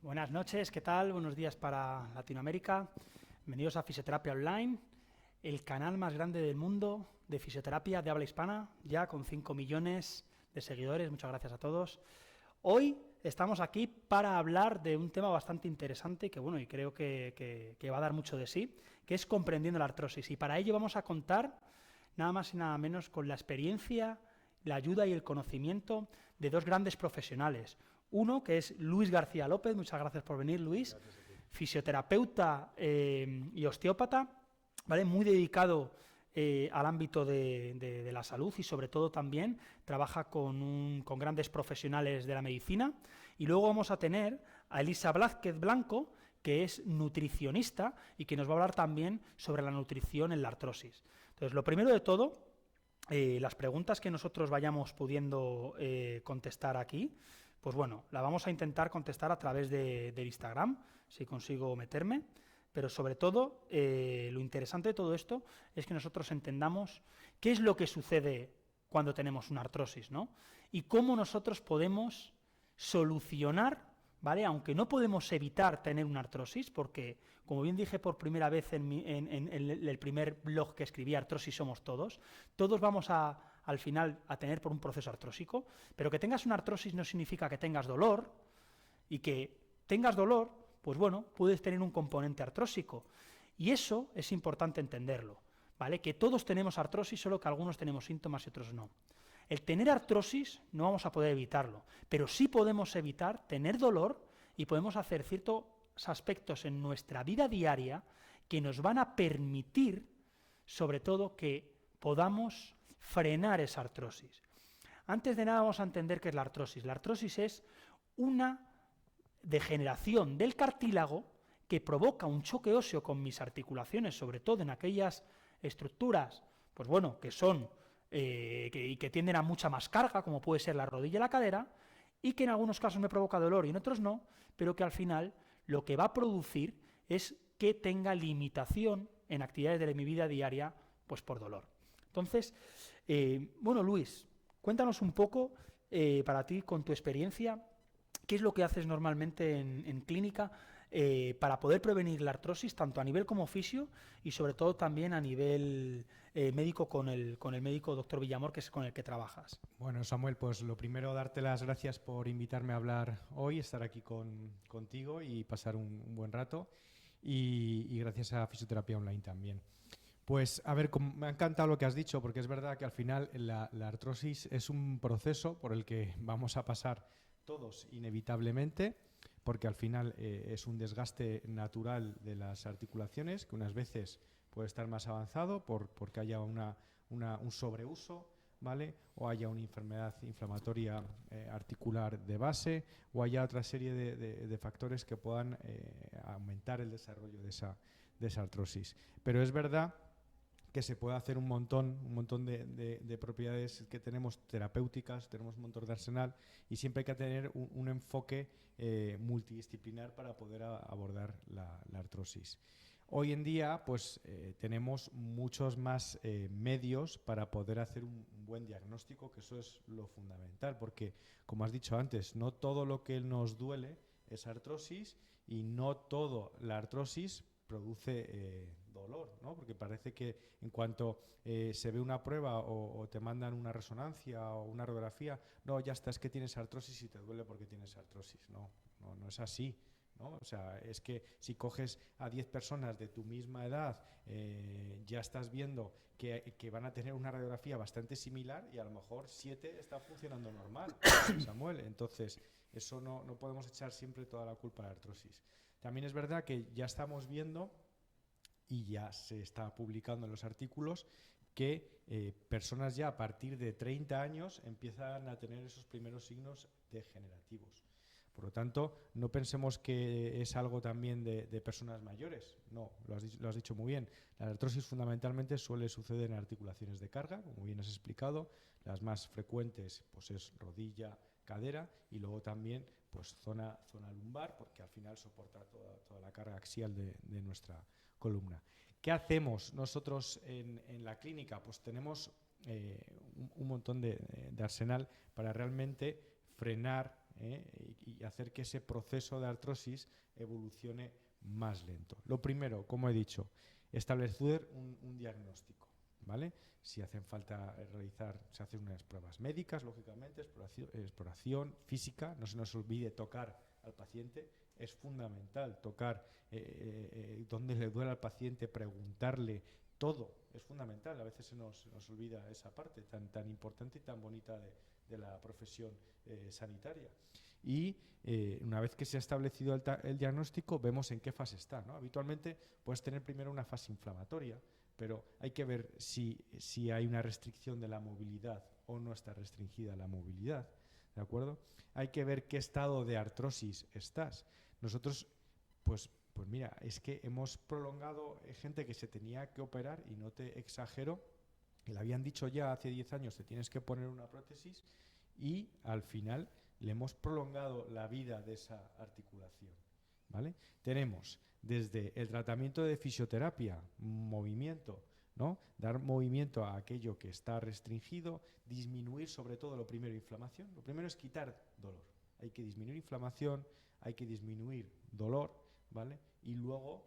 Buenas noches, ¿qué tal? Buenos días para Latinoamérica. Bienvenidos a Fisioterapia Online, el canal más grande del mundo de fisioterapia de habla hispana, ya con 5 millones de seguidores. Muchas gracias a todos. Hoy estamos aquí para hablar de un tema bastante interesante que, bueno, y creo que va a dar mucho de sí, que es comprendiendo la artrosis. Y para ello vamos a contar nada más y nada menos con la experiencia, la ayuda y el conocimiento de dos grandes profesionales. Uno, que es Luis García López, muchas gracias por venir, Luis, fisioterapeuta y osteópata, ¿vale? Muy dedicado al ámbito de la salud y sobre todo también trabaja con grandes profesionales de la medicina. Y luego vamos a tener a Elisa Blázquez Blanco, que es nutricionista y que nos va a hablar también sobre la nutrición en la artrosis. Entonces, lo primero de todo, las preguntas que nosotros vayamos pudiendo contestar aquí, pues bueno, la vamos a intentar contestar a través del Instagram, si consigo meterme, pero sobre todo, lo interesante de todo esto es que nosotros entendamos qué es lo que sucede cuando tenemos una artrosis, ¿no? Y cómo nosotros podemos solucionar, ¿vale? Aunque no podemos evitar tener una artrosis, porque, como bien dije por primera vez en el primer blog que escribí, Artrosis somos todos vamos al final a tener por un proceso artrósico, pero que tengas una artrosis no significa que tengas dolor, y que tengas dolor, pues bueno, puedes tener un componente artrósico, y eso es importante entenderlo, ¿vale? Que todos tenemos artrosis, solo que algunos tenemos síntomas y otros no. El tener artrosis no vamos a poder evitarlo, pero sí podemos evitar tener dolor y podemos hacer ciertos aspectos en nuestra vida diaria que nos van a permitir, sobre todo, que podamos frenar esa artrosis. Antes de nada vamos a entender qué es la artrosis. La artrosis es una degeneración del cartílago que provoca un choque óseo con mis articulaciones, sobre todo en aquellas estructuras, pues bueno, que son que tienden a mucha más carga, como puede ser la rodilla y la cadera, y que en algunos casos me provoca dolor y en otros no, pero que al final lo que va a producir es que tenga limitación en actividades de mi vida diaria, pues por dolor. Entonces, bueno, Luis, cuéntanos un poco, para ti, con tu experiencia, ¿qué es lo que haces normalmente en clínica para poder prevenir la artrosis, tanto a nivel como fisio y sobre todo también a nivel médico con el médico doctor Villamor, que es con el que trabajas? Bueno, Samuel, pues lo primero, darte las gracias por invitarme a hablar hoy, estar aquí contigo y pasar un buen rato. Y gracias a Fisioterapia Online también. Pues a ver, me ha encantado lo que has dicho, porque es verdad que al final la artrosis es un proceso por el que vamos a pasar todos inevitablemente, porque al final es un desgaste natural de las articulaciones, que unas veces puede estar más avanzado porque haya un sobreuso, ¿vale? O haya una enfermedad inflamatoria articular de base, o haya otra serie de factores que puedan aumentar el desarrollo de esa artrosis. Pero es verdad que se puede hacer un montón de propiedades que tenemos terapéuticas, tenemos un montón de arsenal, y siempre hay que tener un enfoque multidisciplinar para poder abordar la artrosis. Hoy en día, pues tenemos muchos más medios para poder hacer un buen diagnóstico, que eso es lo fundamental, porque, como has dicho antes, no todo lo que nos duele es artrosis, y no todo la artrosis produce dolor, ¿no? Porque parece que en cuanto se ve una prueba o te mandan una resonancia o una radiografía, no, ya está, es que tienes artrosis y te duele porque tienes artrosis. No es así, ¿no? O sea, es que si coges a 10 personas de tu misma edad, ya estás viendo que van a tener una radiografía bastante similar, y a lo mejor 7 está funcionando normal, Samuel. Entonces, eso no podemos echar siempre toda la culpa a la artrosis. También es verdad que ya estamos viendo, y ya se está publicando en los artículos, que personas ya a partir de 30 años empiezan a tener esos primeros signos degenerativos. Por lo tanto, no pensemos que es algo también de personas mayores. No, lo has dicho muy bien. La artrosis fundamentalmente suele suceder en articulaciones de carga, como bien has explicado. Las más frecuentes, pues, es rodilla, cadera, y luego también pues zona lumbar, porque al final soporta toda la carga axial de nuestra columna. ¿Qué hacemos nosotros en la clínica? Pues tenemos un montón de arsenal para realmente frenar y hacer que ese proceso de artrosis evolucione más lento. Lo primero, como he dicho, establecer un diagnóstico, ¿vale? Si hacen falta se hacen unas pruebas médicas, lógicamente, exploración física, no se nos olvide tocar al paciente, es fundamental tocar dónde le duele al paciente, preguntarle todo, es fundamental, a veces se nos olvida esa parte tan importante y tan bonita de la profesión sanitaria. Y una vez que se ha establecido el diagnóstico, vemos en qué fase está, ¿no? Habitualmente puedes tener primero una fase inflamatoria, pero hay que ver si hay una restricción de la movilidad o no está restringida la movilidad, ¿de acuerdo? Hay que ver qué estado de artrosis estás. Nosotros, pues mira, es que hemos prolongado gente que se tenía que operar, y no te exagero, que le habían dicho ya hace 10 años te tienes que poner una prótesis, y al final le hemos prolongado la vida de esa articulación, ¿vale? Tenemos desde el tratamiento de fisioterapia, movimiento, ¿no? Dar movimiento a aquello que está restringido, disminuir sobre todo lo primero inflamación. Lo primero es quitar dolor. Hay que disminuir inflamación, hay que disminuir dolor, ¿vale? Y luego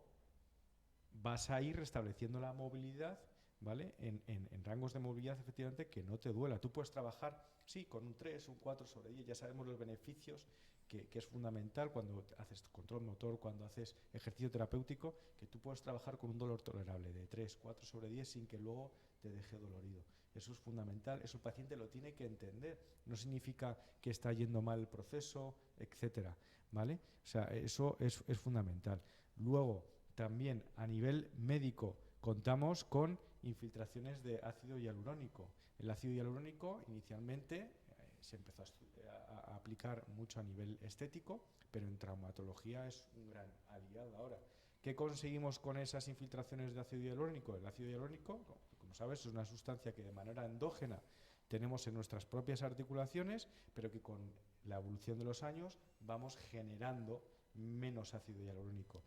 vas a ir restableciendo la movilidad, ¿vale? En rangos de movilidad, efectivamente, que no te duela. Tú puedes trabajar, sí, con un 3, un 4 sobre 10, ya sabemos los beneficios, que es fundamental cuando haces control motor, cuando haces ejercicio terapéutico, que tú puedes trabajar con un dolor tolerable de 3, 4 sobre 10 sin que luego te deje dolorido. Eso es fundamental, eso el paciente lo tiene que entender. No significa que está yendo mal el proceso, etcétera, ¿vale? O sea, eso es fundamental. Luego, también a nivel médico, contamos con infiltraciones de ácido hialurónico. El ácido hialurónico inicialmente se empezó a aplicar mucho a nivel estético, pero en traumatología es un gran aliado ahora. ¿Qué conseguimos con esas infiltraciones de ácido hialurónico? El ácido hialurónico, como sabes, es una sustancia que de manera endógena tenemos en nuestras propias articulaciones, pero que con la evolución de los años vamos generando menos ácido hialurónico.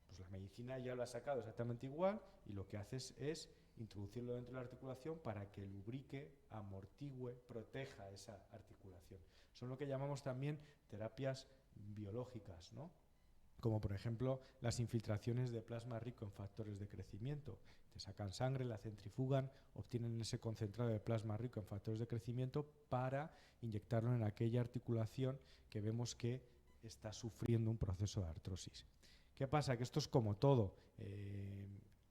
Pues la medicina ya lo ha sacado exactamente igual, y lo que haces es introducirlo dentro de la articulación para que lubrique, amortigüe, proteja esa articulación. Son lo que llamamos también terapias biológicas, ¿no? Como por ejemplo las infiltraciones de plasma rico en factores de crecimiento. Te sacan sangre, la centrifugan, obtienen ese concentrado de plasma rico en factores de crecimiento para inyectarlo en aquella articulación que vemos que está sufriendo un proceso de artrosis. ¿Qué pasa? Que esto es como todo.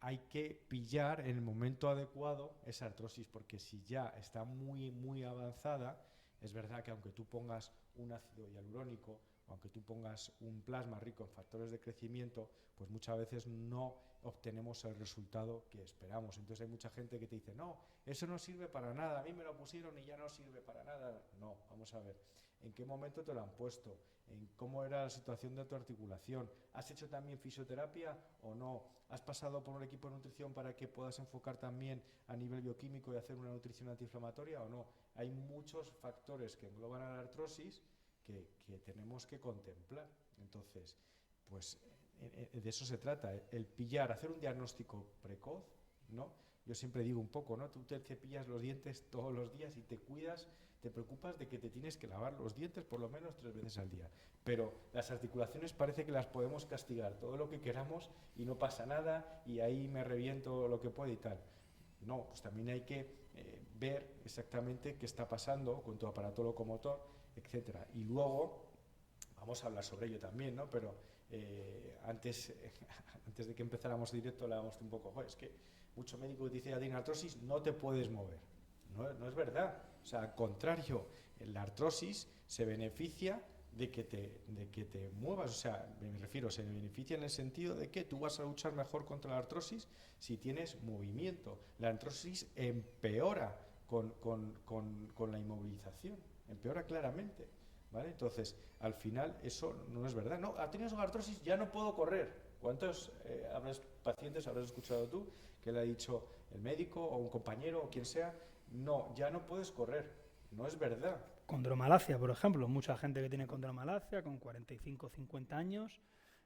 Hay que pillar en el momento adecuado esa artrosis, porque si ya está muy avanzada, es verdad que aunque tú pongas un ácido hialurónico, o aunque tú pongas un plasma rico en factores de crecimiento, pues muchas veces no obtenemos el resultado que esperamos. Entonces hay mucha gente que te dice, no, eso no sirve para nada, a mí me lo pusieron y ya no sirve para nada. No, vamos a ver, ¿en qué momento te lo han puesto? ¿En cómo era la situación de tu articulación? ¿Has hecho también fisioterapia o no? ¿Has pasado por un equipo de nutrición para que puedas enfocar también a nivel bioquímico y hacer una nutrición antiinflamatoria o no? Hay muchos factores que engloban a la artrosis que tenemos que contemplar. Entonces, pues de eso se trata, el pillar, hacer un diagnóstico precoz, ¿no? Yo siempre digo un poco, ¿no? Tú te cepillas los dientes todos los días y te cuidas, te preocupas de que te tienes que lavar los dientes por lo menos 3 veces al día. Pero las articulaciones parece que las podemos castigar todo lo que queramos y no pasa nada y ahí me reviento lo que puedo y tal. No, pues también hay que ver exactamente qué está pasando con tu aparato locomotor, etcétera. Y luego, vamos a hablar sobre ello también, ¿no? Pero antes de que empezáramos directo hablábamos un poco, es que mucho médico te dice, ya tienes artrosis, no te puedes mover. No es verdad. O sea, al contrario, la artrosis se beneficia de que te muevas. O sea, me refiero, se beneficia en el sentido de que tú vas a luchar mejor contra la artrosis si tienes movimiento. La artrosis empeora con la inmovilización, empeora claramente, ¿vale? Entonces, al final, eso no es verdad. No, tienes artrosis, ya no puedo correr. ¿Cuántos pacientes habrás escuchado tú que le ha dicho el médico o un compañero o quien sea, no, ya no puedes correr? No es verdad. Condromalacia, por ejemplo, mucha gente que tiene condromalacia con 45 o 50 años,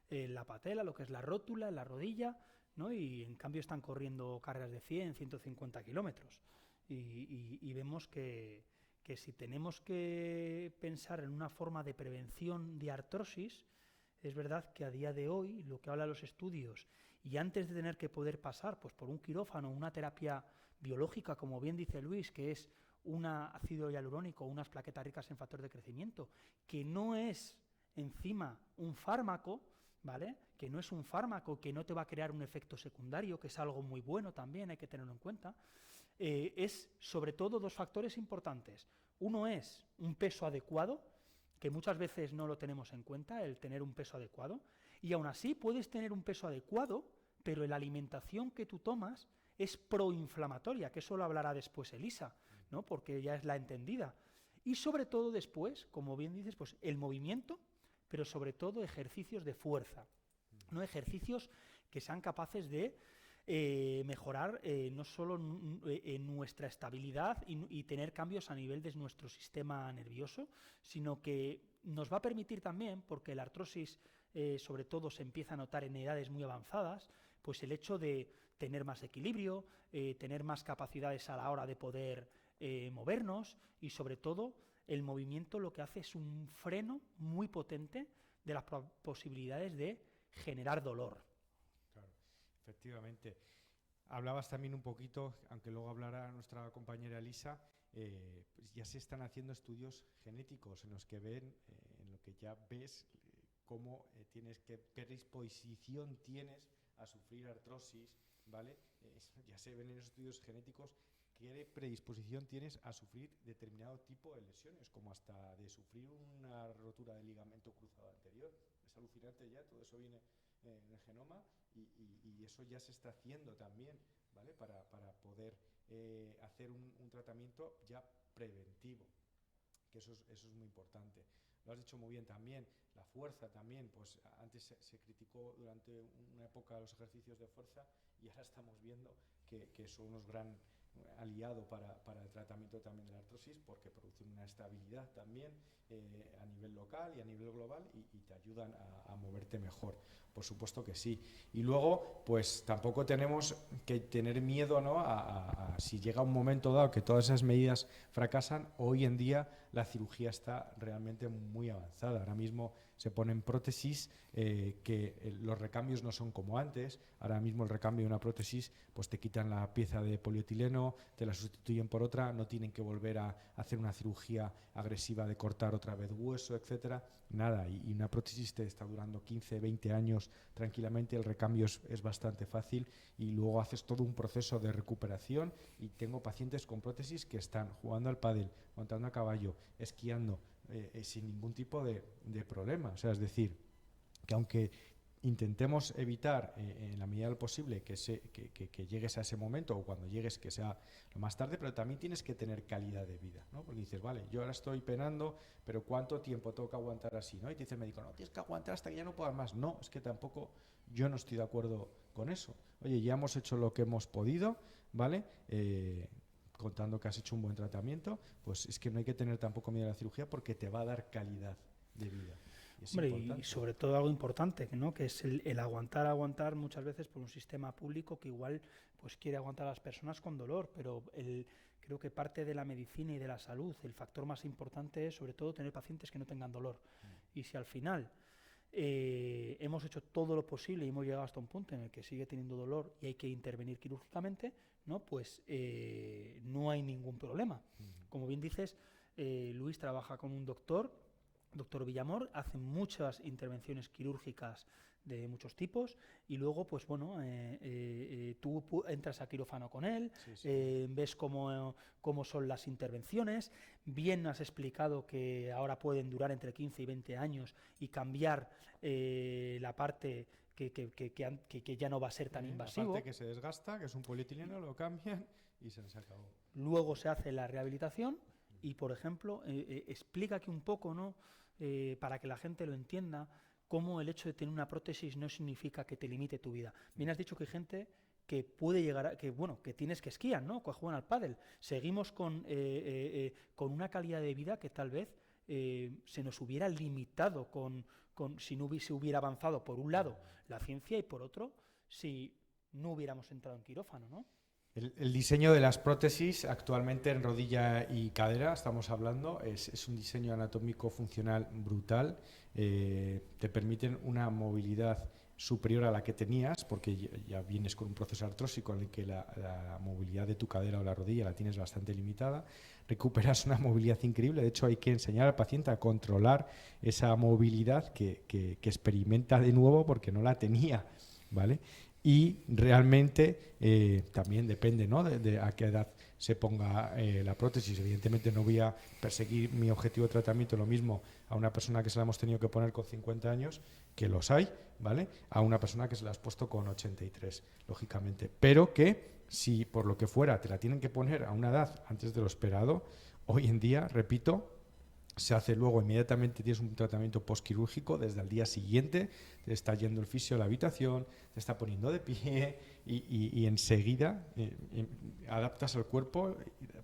la patela, lo que es la rótula, la rodilla, ¿no? Y en cambio están corriendo carreras de 100, 150 kilómetros. Y vemos que que si tenemos que pensar en una forma de prevención de artrosis, es verdad que a día de hoy, lo que hablan los estudios, y antes de tener que poder pasar pues, por un quirófano, una terapia biológica, como bien dice Luis, que es un ácido hialurónico, unas plaquetas ricas en factor de crecimiento, que no es encima un fármaco, ¿vale? Que no es un fármaco, que no te va a crear un efecto secundario, que es algo muy bueno también, hay que tenerlo en cuenta, es sobre todo dos factores importantes. Uno es un peso adecuado, que muchas veces no lo tenemos en cuenta, el tener un peso adecuado, y aún así puedes tener un peso adecuado, pero la alimentación que tú tomas es proinflamatoria, que eso lo hablará después Elisa, ¿no? Porque ya es la entendida. Y sobre todo después, como bien dices, pues el movimiento, pero sobre todo ejercicios de fuerza, ¿no? Ejercicios que sean capaces de mejorar no solo nuestra estabilidad y tener cambios a nivel de nuestro sistema nervioso, sino que nos va a permitir también, porque la artrosis sobre todo se empieza a notar en edades muy avanzadas, pues el hecho de tener más equilibrio, tener más capacidades a la hora de poder movernos y sobre todo el movimiento lo que hace es un freno muy potente de las posibilidades de generar dolor. Claro, efectivamente. Hablabas también un poquito, aunque luego hablará nuestra compañera Elisa, pues ya se están haciendo estudios genéticos en los que ven, en lo que ya ves cómo qué predisposición tienes a sufrir artrosis, ¿vale? Ya se ven en los estudios genéticos qué predisposición tienes a sufrir determinado tipo de lesiones, como hasta de sufrir una rotura del ligamento cruzado anterior. Es alucinante ya, todo eso viene en el genoma y eso ya se está haciendo también, ¿vale? Para poder hacer un tratamiento ya preventivo, que eso es muy importante. Lo has dicho muy bien también, la fuerza también, pues antes se criticó durante una época los ejercicios de fuerza y ahora estamos viendo que son unos gran aliado para el tratamiento también de la artrosis, porque producen una estabilidad también a nivel local y a nivel global y te ayudan a moverte mejor. Por supuesto que sí. Y luego, pues tampoco tenemos que tener miedo, ¿no? a si llega un momento dado que todas esas medidas fracasan. Hoy en día la cirugía está realmente muy avanzada. Ahora mismo se ponen prótesis los recambios no son como antes. Ahora mismo el recambio de una prótesis, pues te quitan la pieza de polietileno, te la sustituyen por otra, no tienen que volver a hacer una cirugía agresiva de cortar otra vez hueso, etcétera. Nada, y una prótesis te está durando 15, 20 años tranquilamente, el recambio es bastante fácil y luego haces todo un proceso de recuperación. Y tengo pacientes con prótesis que están jugando al pádel, montando a caballo, esquiando, sin ningún tipo de problema. O sea, es decir, que aunque intentemos evitar en la medida de lo posible que llegues a ese momento, o cuando llegues que sea lo más tarde, pero también tienes que tener calidad de vida, ¿no? Porque dices, vale, yo ahora estoy penando, pero ¿cuánto tiempo tengo que aguantar así? ¿No? Y te dice el médico, no, tienes que aguantar hasta que ya no puedas más. No, es que tampoco yo no estoy de acuerdo con eso. Oye, ya hemos hecho lo que hemos podido, ¿vale? Contando que has hecho un buen tratamiento, pues es que no hay que tener tampoco miedo a la cirugía porque te va a dar calidad de vida. Hombre, y sobre todo algo importante, ¿no? Que es el aguantar muchas veces por un sistema público que igual pues quiere aguantar a las personas con dolor, pero creo que parte de la medicina y de la salud, el factor más importante es sobre todo tener pacientes que no tengan dolor. Y si al final hemos hecho todo lo posible y hemos llegado hasta un punto en el que sigue teniendo dolor y hay que intervenir quirúrgicamente, ¿no? Pues no hay ningún problema. Como bien dices, Luis trabaja con un doctor Villamor, hace muchas intervenciones quirúrgicas de muchos tipos y luego, pues bueno, tú entras a quirófano con él, ves cómo son las intervenciones, bien has explicado que ahora pueden durar entre 15 y 20 años y cambiar la parte que ya no va a ser tan invasivo. La parte que se desgasta, que es un polietileno, lo cambian y se les acabó. Luego se hace la rehabilitación y, por ejemplo, explica aquí un poco, ¿no? Para que la gente lo entienda, cómo el hecho de tener una prótesis no significa que te limite tu vida. Bien has dicho que hay gente que puede llegar a, que tienes que esquiar, ¿no? Que juegan al pádel. Seguimos con una calidad de vida que tal vez se nos hubiera limitado si no se hubiera avanzado por un lado la ciencia y por otro si no hubiéramos entrado en quirófano, ¿no? El diseño de las prótesis actualmente en rodilla y cadera, estamos hablando, es un diseño anatómico funcional brutal. Te permiten una movilidad superior a la que tenías, porque ya vienes con un proceso artrósico en el que la movilidad de tu cadera o la rodilla la tienes bastante limitada. Recuperas una movilidad increíble. De hecho, hay que enseñar al paciente a controlar esa movilidad que experimenta de nuevo porque no la tenía, ¿vale? Y realmente también depende, ¿no?, de a qué edad se ponga la prótesis. Evidentemente no voy a perseguir mi objetivo de tratamiento lo mismo a una persona que se la hemos tenido que poner con 50 años, que los hay, ¿vale?, a una persona que se la has puesto con 83, lógicamente. Pero que si por lo que fuera te la tienen que poner a una edad antes de lo esperado, hoy en día, repito, se hace luego inmediatamente, tienes un tratamiento postquirúrgico desde el día siguiente, te está yendo el fisio a la habitación, te está poniendo de pie y enseguida adaptas al cuerpo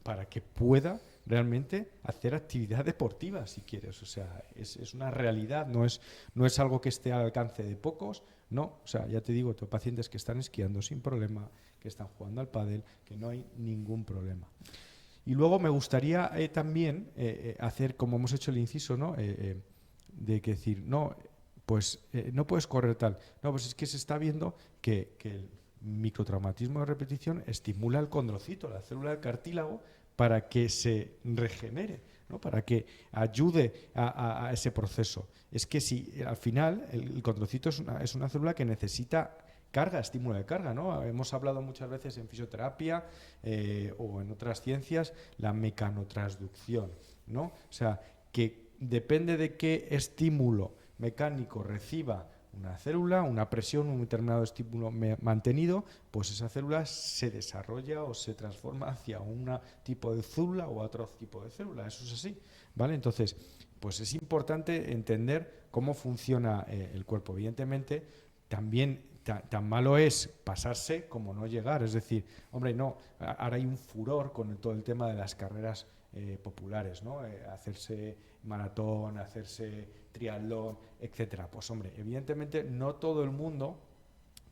para que pueda realmente hacer actividad deportiva si quieres. O sea, es una realidad, no es algo que esté al alcance de pocos, no. O sea, ya te digo, tengo pacientes que están esquiando sin problema, que están jugando al pádel, que no hay ningún problema. Y luego me gustaría también hacer, como hemos hecho el inciso, ¿no?, de que decir, no, pues no puedes correr tal. No, pues es que se está viendo que el microtraumatismo de repetición estimula el condrocito, la célula del cartílago, para que se regenere, ¿no?, para que ayude a ese proceso. Es que si al final el condrocito es una célula que necesita carga, estímulo de carga, ¿no? Hemos hablado muchas veces en fisioterapia o en otras ciencias la mecanotransducción, ¿no? O sea, que depende de qué estímulo mecánico reciba una célula, una presión, un determinado estímulo mantenido, pues esa célula se desarrolla o se transforma hacia un tipo de célula o otro tipo de célula. Eso es así, ¿vale? Entonces, pues es importante entender cómo funciona el cuerpo. Evidentemente, también tan malo es pasarse como no llegar. Es decir, hombre, no, ahora hay un furor con todo el tema de las carreras populares, ¿no? Hacerse maratón, hacerse triatlón, etcétera. Pues hombre, evidentemente no todo el mundo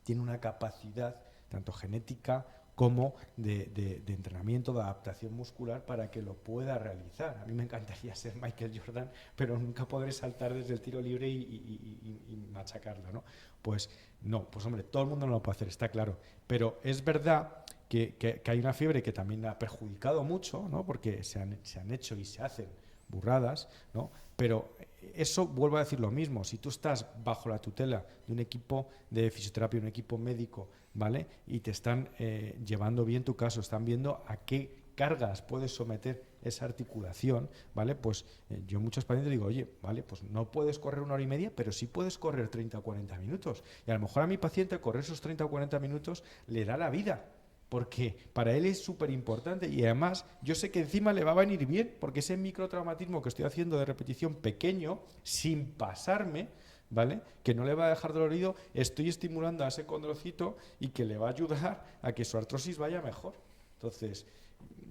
tiene una capacidad tanto genética como de entrenamiento, de adaptación muscular para que lo pueda realizar. A mí me encantaría ser Michael Jordan, pero nunca podré saltar desde el tiro libre y machacarlo, ¿no? Pues no, pues hombre, todo el mundo no lo puede hacer, está claro. Pero es verdad que hay una fiebre que también ha perjudicado mucho, ¿no?, porque se han hecho y se hacen burradas, ¿no? Pero eso, vuelvo a decir lo mismo, si tú estás bajo la tutela de un equipo de fisioterapia, un equipo médico, ¿vale?, y te están llevando bien tu caso, están viendo a qué cargas puedes someter esa articulación, ¿vale? Pues yo a muchos pacientes digo, oye, vale, pues no puedes correr 1 hora y media, pero sí puedes correr 30 o 40 minutos. Y a lo mejor a mi paciente correr esos 30 o 40 minutos le da la vida, porque para él es súper importante y además yo sé que encima le va a venir bien, porque ese microtraumatismo que estoy haciendo de repetición pequeño, sin pasarme, ¿vale?, que no le va a dejar dolorido, estoy estimulando a ese condrocito y que le va a ayudar a que su artrosis vaya mejor. Entonces,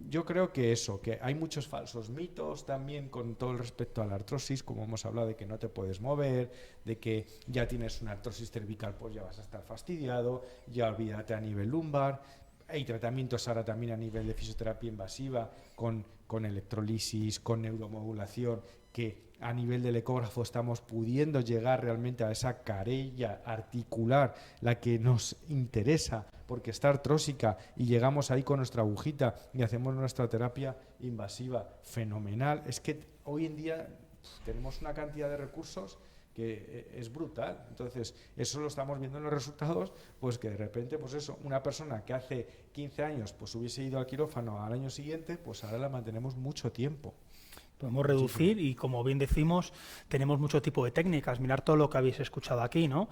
yo creo que eso, que hay muchos falsos mitos también con todo el respecto a la artrosis, como hemos hablado de que no te puedes mover, de que ya tienes una artrosis cervical, pues ya vas a estar fastidiado, ya olvídate a nivel lumbar. Hay tratamientos ahora también a nivel de fisioterapia invasiva con electrolisis, con neuromodulación, que a nivel del ecógrafo estamos pudiendo llegar realmente a esa carella articular, la que nos interesa, porque está artrósica, y llegamos ahí con nuestra agujita y hacemos nuestra terapia invasiva fenomenal. Es que hoy en día tenemos una cantidad de recursos que es brutal. Entonces, eso lo estamos viendo en los resultados, pues que de repente, pues eso, una persona que hace 15 años pues hubiese ido al quirófano al año siguiente, pues ahora la mantenemos mucho tiempo. Podemos reducir y, como bien decimos, tenemos mucho tipo de técnicas. Mirar todo lo que habéis escuchado aquí, ¿no?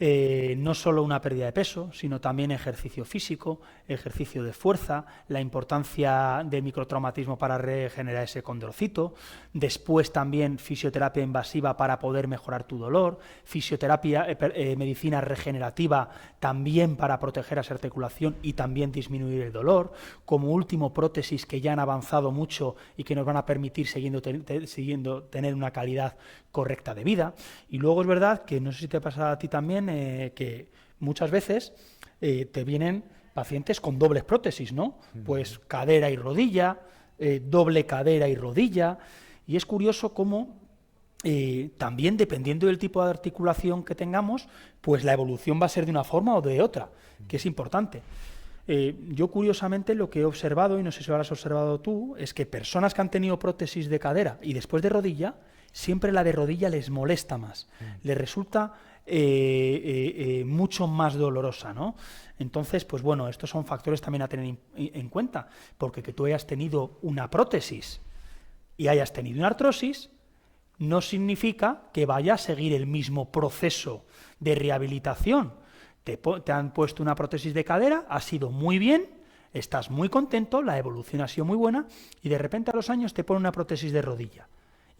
No solo una pérdida de peso, sino también ejercicio físico, ejercicio de fuerza, la importancia del microtraumatismo para regenerar ese condrocito, después también fisioterapia invasiva para poder mejorar tu dolor, fisioterapia, medicina regenerativa también para proteger esa articulación y también disminuir el dolor, como último prótesis que ya han avanzado mucho y que nos van a permitir siguiendo tener una calidad correcta de vida. Y luego es verdad que, no sé si te pasa a ti también, que muchas veces te vienen pacientes con dobles prótesis, ¿no? Pues cadera y rodilla, doble cadera y rodilla, y es curioso cómo también dependiendo del tipo de articulación que tengamos, pues la evolución va a ser de una forma o de otra, que es importante. Yo curiosamente lo que he observado, y no sé si lo has observado tú, es que personas que han tenido prótesis de cadera y después de rodilla, siempre la de rodilla les molesta más, les resulta mucho más dolorosa, ¿no? Entonces, pues bueno, estos son factores también a tener en cuenta, porque que tú hayas tenido una prótesis y hayas tenido una artrosis, no significa que vaya a seguir el mismo proceso de rehabilitación. Te han puesto una prótesis de cadera, ha sido muy bien, estás muy contento, la evolución ha sido muy buena, y de repente a los años te ponen una prótesis de rodilla.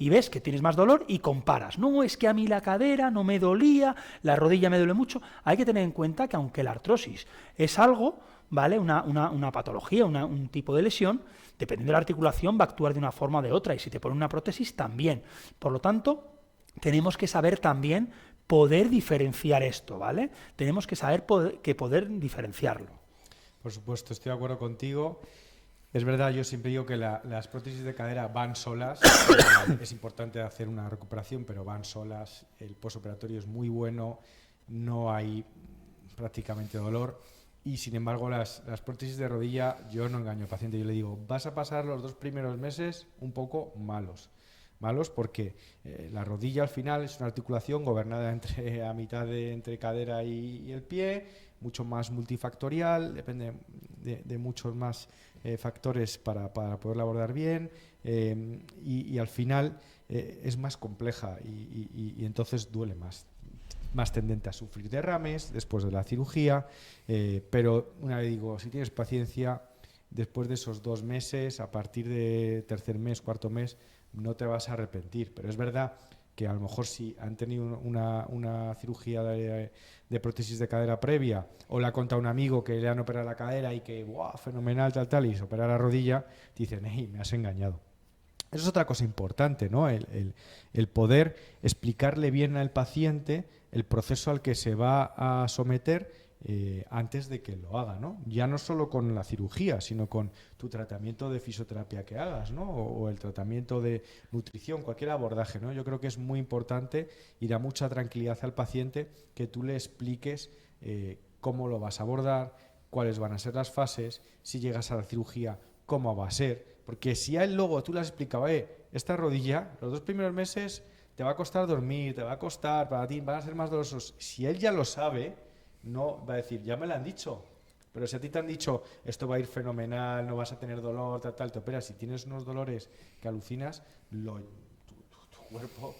Y ves que tienes más dolor y comparas. No, es que a mí la cadera no me dolía, la rodilla me duele mucho. Hay que tener en cuenta que aunque la artrosis es algo, ¿vale? Una patología, un tipo de lesión, dependiendo de la articulación va a actuar de una forma o de otra. Y si te ponen una prótesis, también. Por lo tanto, tenemos que saber también poder diferenciar esto, ¿vale? Tenemos que saber poder diferenciarlo. Por supuesto, estoy de acuerdo contigo. Es verdad, yo siempre digo que las prótesis de cadera van solas. Es importante hacer una recuperación, pero van solas. El postoperatorio es muy bueno, no hay prácticamente dolor. Y sin embargo, las prótesis de rodilla, yo no engaño al paciente, yo le digo, vas a pasar los 2 primeros meses un poco malos. Malos porque la rodilla al final es una articulación gobernada a mitad entre cadera y el pie, mucho más multifactorial, depende de muchos más factores para poderla abordar bien, y al final es más compleja y entonces duele más tendente a sufrir derrames después de la cirugía, pero una vez digo, si tienes paciencia, después de esos 2 meses, a partir de tercer mes, cuarto mes, no te vas a arrepentir. Pero es verdad que a lo mejor si han tenido una cirugía de prótesis de cadera previa, o le ha contado un amigo que le han operado la cadera y que ¡wow! Fenomenal, tal, y se opera la rodilla, dicen, hey, me has engañado. Eso es otra cosa importante, ¿no? El poder explicarle bien al paciente el proceso al que se va a someter antes de que lo haga, ¿no? Ya no solo con la cirugía, sino con tu tratamiento de fisioterapia que hagas, ¿no? O el tratamiento de nutrición, cualquier abordaje, ¿no? Yo creo que es muy importante y da mucha tranquilidad al paciente que tú le expliques cómo lo vas a abordar, cuáles van a ser las fases, si llegas a la cirugía, cómo va a ser, porque si a él luego tú le has explicado, esta rodilla, los 2 primeros meses te va a costar dormir, te va a costar, para ti van a ser más dolorosos, si él ya lo sabe, no va a decir, ya me lo han dicho, pero si a ti te han dicho, esto va a ir fenomenal, no vas a tener dolor, tal, te operas, si tienes unos dolores que alucinas, tu cuerpo,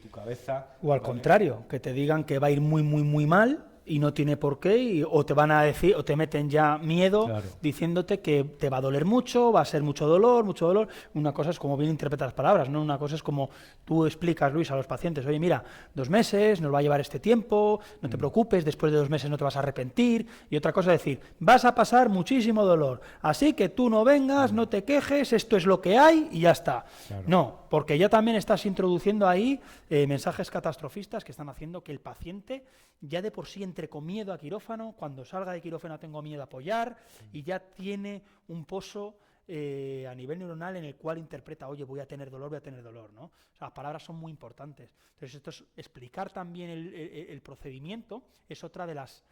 tu cabeza... O al contrario, que te digan que va a ir muy, muy, muy mal y no tiene por qué, o te van a decir, o te meten ya miedo, claro, diciéndote que te va a doler mucho, va a ser mucho dolor. Una cosa es como bien interpretar las palabras, ¿no? Una cosa es como tú explicas, Luis, a los pacientes, oye, mira, 2 meses, nos va a llevar este tiempo, no te preocupes, después de 2 meses no te vas a arrepentir, y otra cosa es decir, vas a pasar muchísimo dolor, así que tú no vengas, no te quejes, esto es lo que hay y ya está. Claro. No, porque ya también estás introduciendo ahí mensajes catastrofistas que están haciendo que el paciente ya de por sí entre con miedo a quirófano, cuando salga de quirófano tengo miedo a apoyar, y ya tiene un pozo a nivel neuronal en el cual interpreta, oye, voy a tener dolor, ¿no? O sea, las palabras son muy importantes. Entonces, esto es explicar también el procedimiento, es otra de las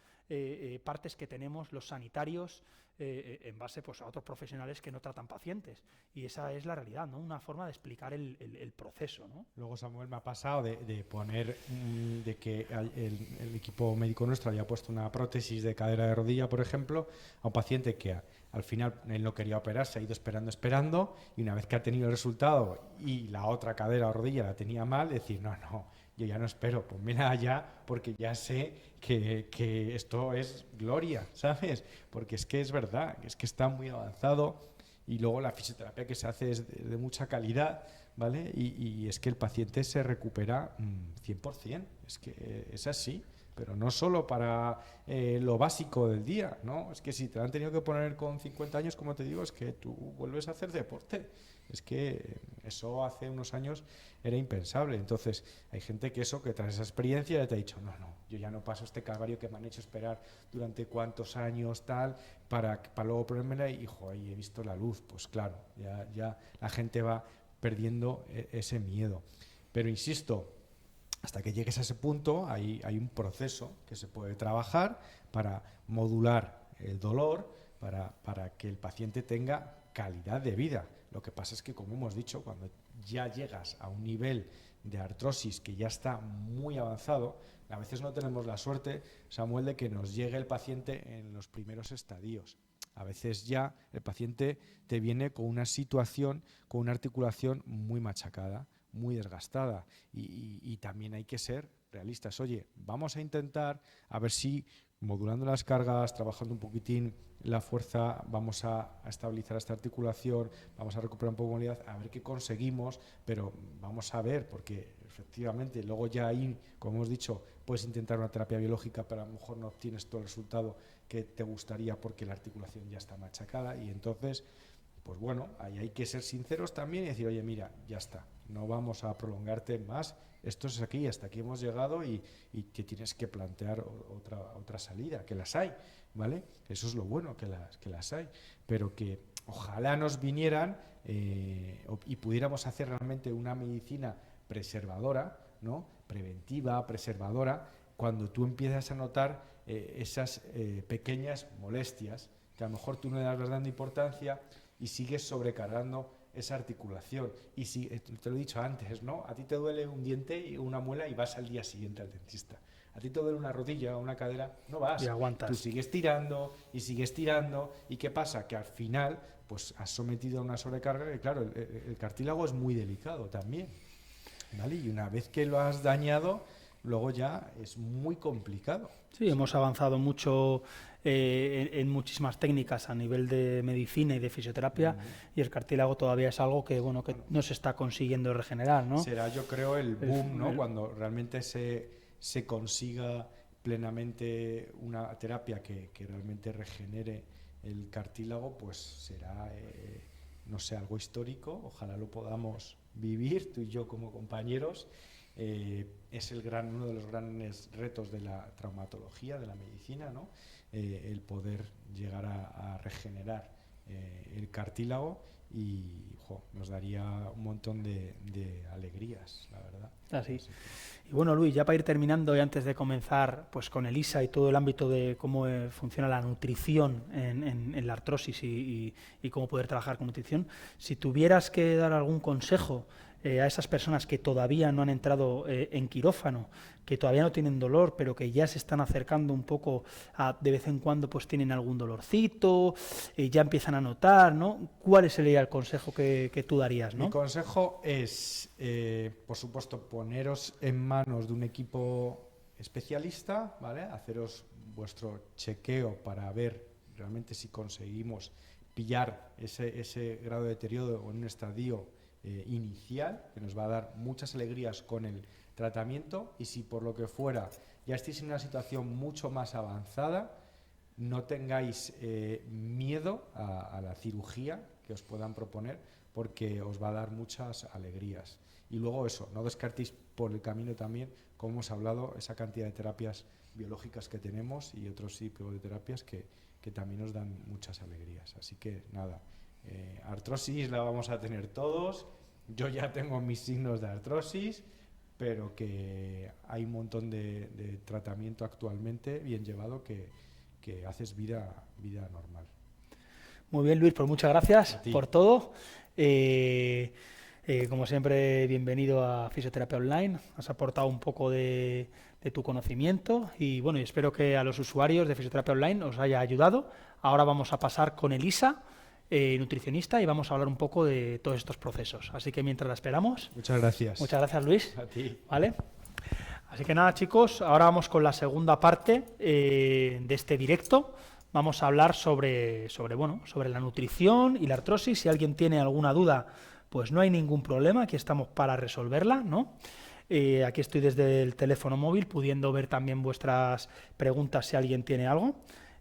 partes que tenemos los sanitarios en base pues, a otros profesionales que no tratan pacientes. Y esa es la realidad, ¿no? Una forma de explicar el proceso, ¿no? Luego, Samuel, me ha pasado de poner, de que el equipo médico nuestro había puesto una prótesis de cadera de rodilla, por ejemplo, a un paciente que al final él no quería operar, se ha ido esperando, y una vez que ha tenido el resultado y la otra cadera o rodilla la tenía mal, decir, no, yo ya no espero, pues mira ya, porque ya sé que esto es gloria, ¿sabes? Porque es que es verdad, es que está muy avanzado, y luego la fisioterapia que se hace es de mucha calidad, ¿vale? Y es que el paciente se recupera 100%, es que es así, pero no solo para lo básico del día, ¿no? Es que si te lo han tenido que poner con 50 años, como te digo, es que tú vuelves a hacer deporte. Es que eso hace unos años era impensable. Entonces, hay gente que tras esa experiencia ya te ha dicho, no, yo ya no paso este calvario que me han hecho esperar durante cuántos años, tal, para luego ponérmela y, ahí he visto la luz. Pues claro, ya la gente va perdiendo ese miedo. Pero insisto, hasta que llegues a ese punto hay un proceso que se puede trabajar para modular el dolor, para que el paciente tenga calidad de vida. Lo que pasa es que, como hemos dicho, cuando ya llegas a un nivel de artrosis que ya está muy avanzado, a veces no tenemos la suerte, Samuel, de que nos llegue el paciente en los primeros estadios. A veces ya el paciente te viene con una situación, con una articulación muy machacada, muy desgastada, y también hay que ser realistas. Oye, vamos a intentar a ver si modulando las cargas, trabajando un poquitín la fuerza, vamos a estabilizar esta articulación, vamos a recuperar un poco de movilidad, a ver qué conseguimos, pero vamos a ver, porque efectivamente luego ya ahí, como hemos dicho, puedes intentar una terapia biológica, pero a lo mejor no obtienes todo el resultado que te gustaría porque la articulación ya está machacada, y entonces, pues bueno, ahí hay que ser sinceros también y decir, oye, mira, ya está, no vamos a prolongarte más, esto es aquí, hasta aquí hemos llegado y te tienes que plantear otra salida, que las hay, ¿vale? Eso es lo bueno, que las hay, pero que ojalá nos vinieran y pudiéramos hacer realmente una medicina preservadora, ¿no? Preventiva, preservadora, cuando tú empiezas a notar esas pequeñas molestias, que a lo mejor tú no le das dando importancia y sigues sobrecargando esa articulación. Y si te lo he dicho antes, ¿no? A ti te duele un diente y una muela y vas al día siguiente al dentista. A ti te duele una rodilla o una cadera, no vas. Y aguantas. Tú sigues tirando y sigues tirando. ¿Y qué pasa? Que al final pues has sometido a una sobrecarga que, claro, el cartílago es muy delicado también, ¿vale? Y una vez que lo has dañado, luego ya es muy complicado. Sí, hemos avanzado mucho en muchísimas técnicas a nivel de medicina y de fisioterapia, y el cartílago todavía es algo que no se está consiguiendo regenerar, ¿no? Será, yo creo, el boom, ¿no? Cuando realmente se consiga plenamente una terapia que realmente regenere el cartílago, pues será, no sé, algo histórico. Ojalá lo podamos vivir, tú y yo como compañeros. Es uno de los grandes retos de la traumatología, de la medicina, ¿no? El poder llegar a regenerar el cartílago y nos daría un montón de alegrías, la verdad. Así. Y bueno, Luis, ya para ir terminando y antes de comenzar pues con el ISA y todo el ámbito de cómo funciona la nutrición en la artrosis y cómo poder trabajar con nutrición, si tuvieras que dar algún consejo a esas personas que todavía no han entrado en quirófano, que todavía no tienen dolor, pero que ya se están acercando un poco de vez en cuando, pues tienen algún dolorcito, ya empiezan a notar, ¿no? ¿Cuál sería el consejo que tú darías, ¿no? Mi consejo es, por supuesto, poneros en manos de un equipo especialista, ¿vale? Haceros vuestro chequeo para ver realmente si conseguimos pillar ese grado de deterioro en un estadio inicial, que nos va a dar muchas alegrías con el tratamiento, y si por lo que fuera ya estáis en una situación mucho más avanzada, no tengáis miedo a la cirugía que os puedan proponer, porque os va a dar muchas alegrías. Y luego eso, no descartéis por el camino también, como hemos hablado, esa cantidad de terapias biológicas que tenemos y otros tipos de terapias que también nos dan muchas alegrías. Así que nada, artrosis la vamos a tener todos. Yo ya tengo mis signos de artrosis, pero que hay un montón de tratamiento actualmente bien llevado que haces vida normal. Muy bien, Luis, pues muchas gracias por todo. Como siempre, bienvenido a Fisioterapia Online. Has aportado un poco de tu conocimiento y bueno, y espero que a los usuarios de Fisioterapia Online os haya ayudado. Ahora vamos a pasar con Elisa, nutricionista, y vamos a hablar un poco de todos estos procesos. Así que mientras la esperamos... Muchas gracias. Muchas gracias, Luis. A ti. ¿Vale? Así que nada, chicos, ahora vamos con la segunda parte de este directo. Vamos a hablar sobre la nutrición y la artrosis. Si alguien tiene alguna duda, pues no hay ningún problema, aquí estamos para resolverla, ¿no? Aquí estoy desde el teléfono móvil, pudiendo ver también vuestras preguntas si alguien tiene algo.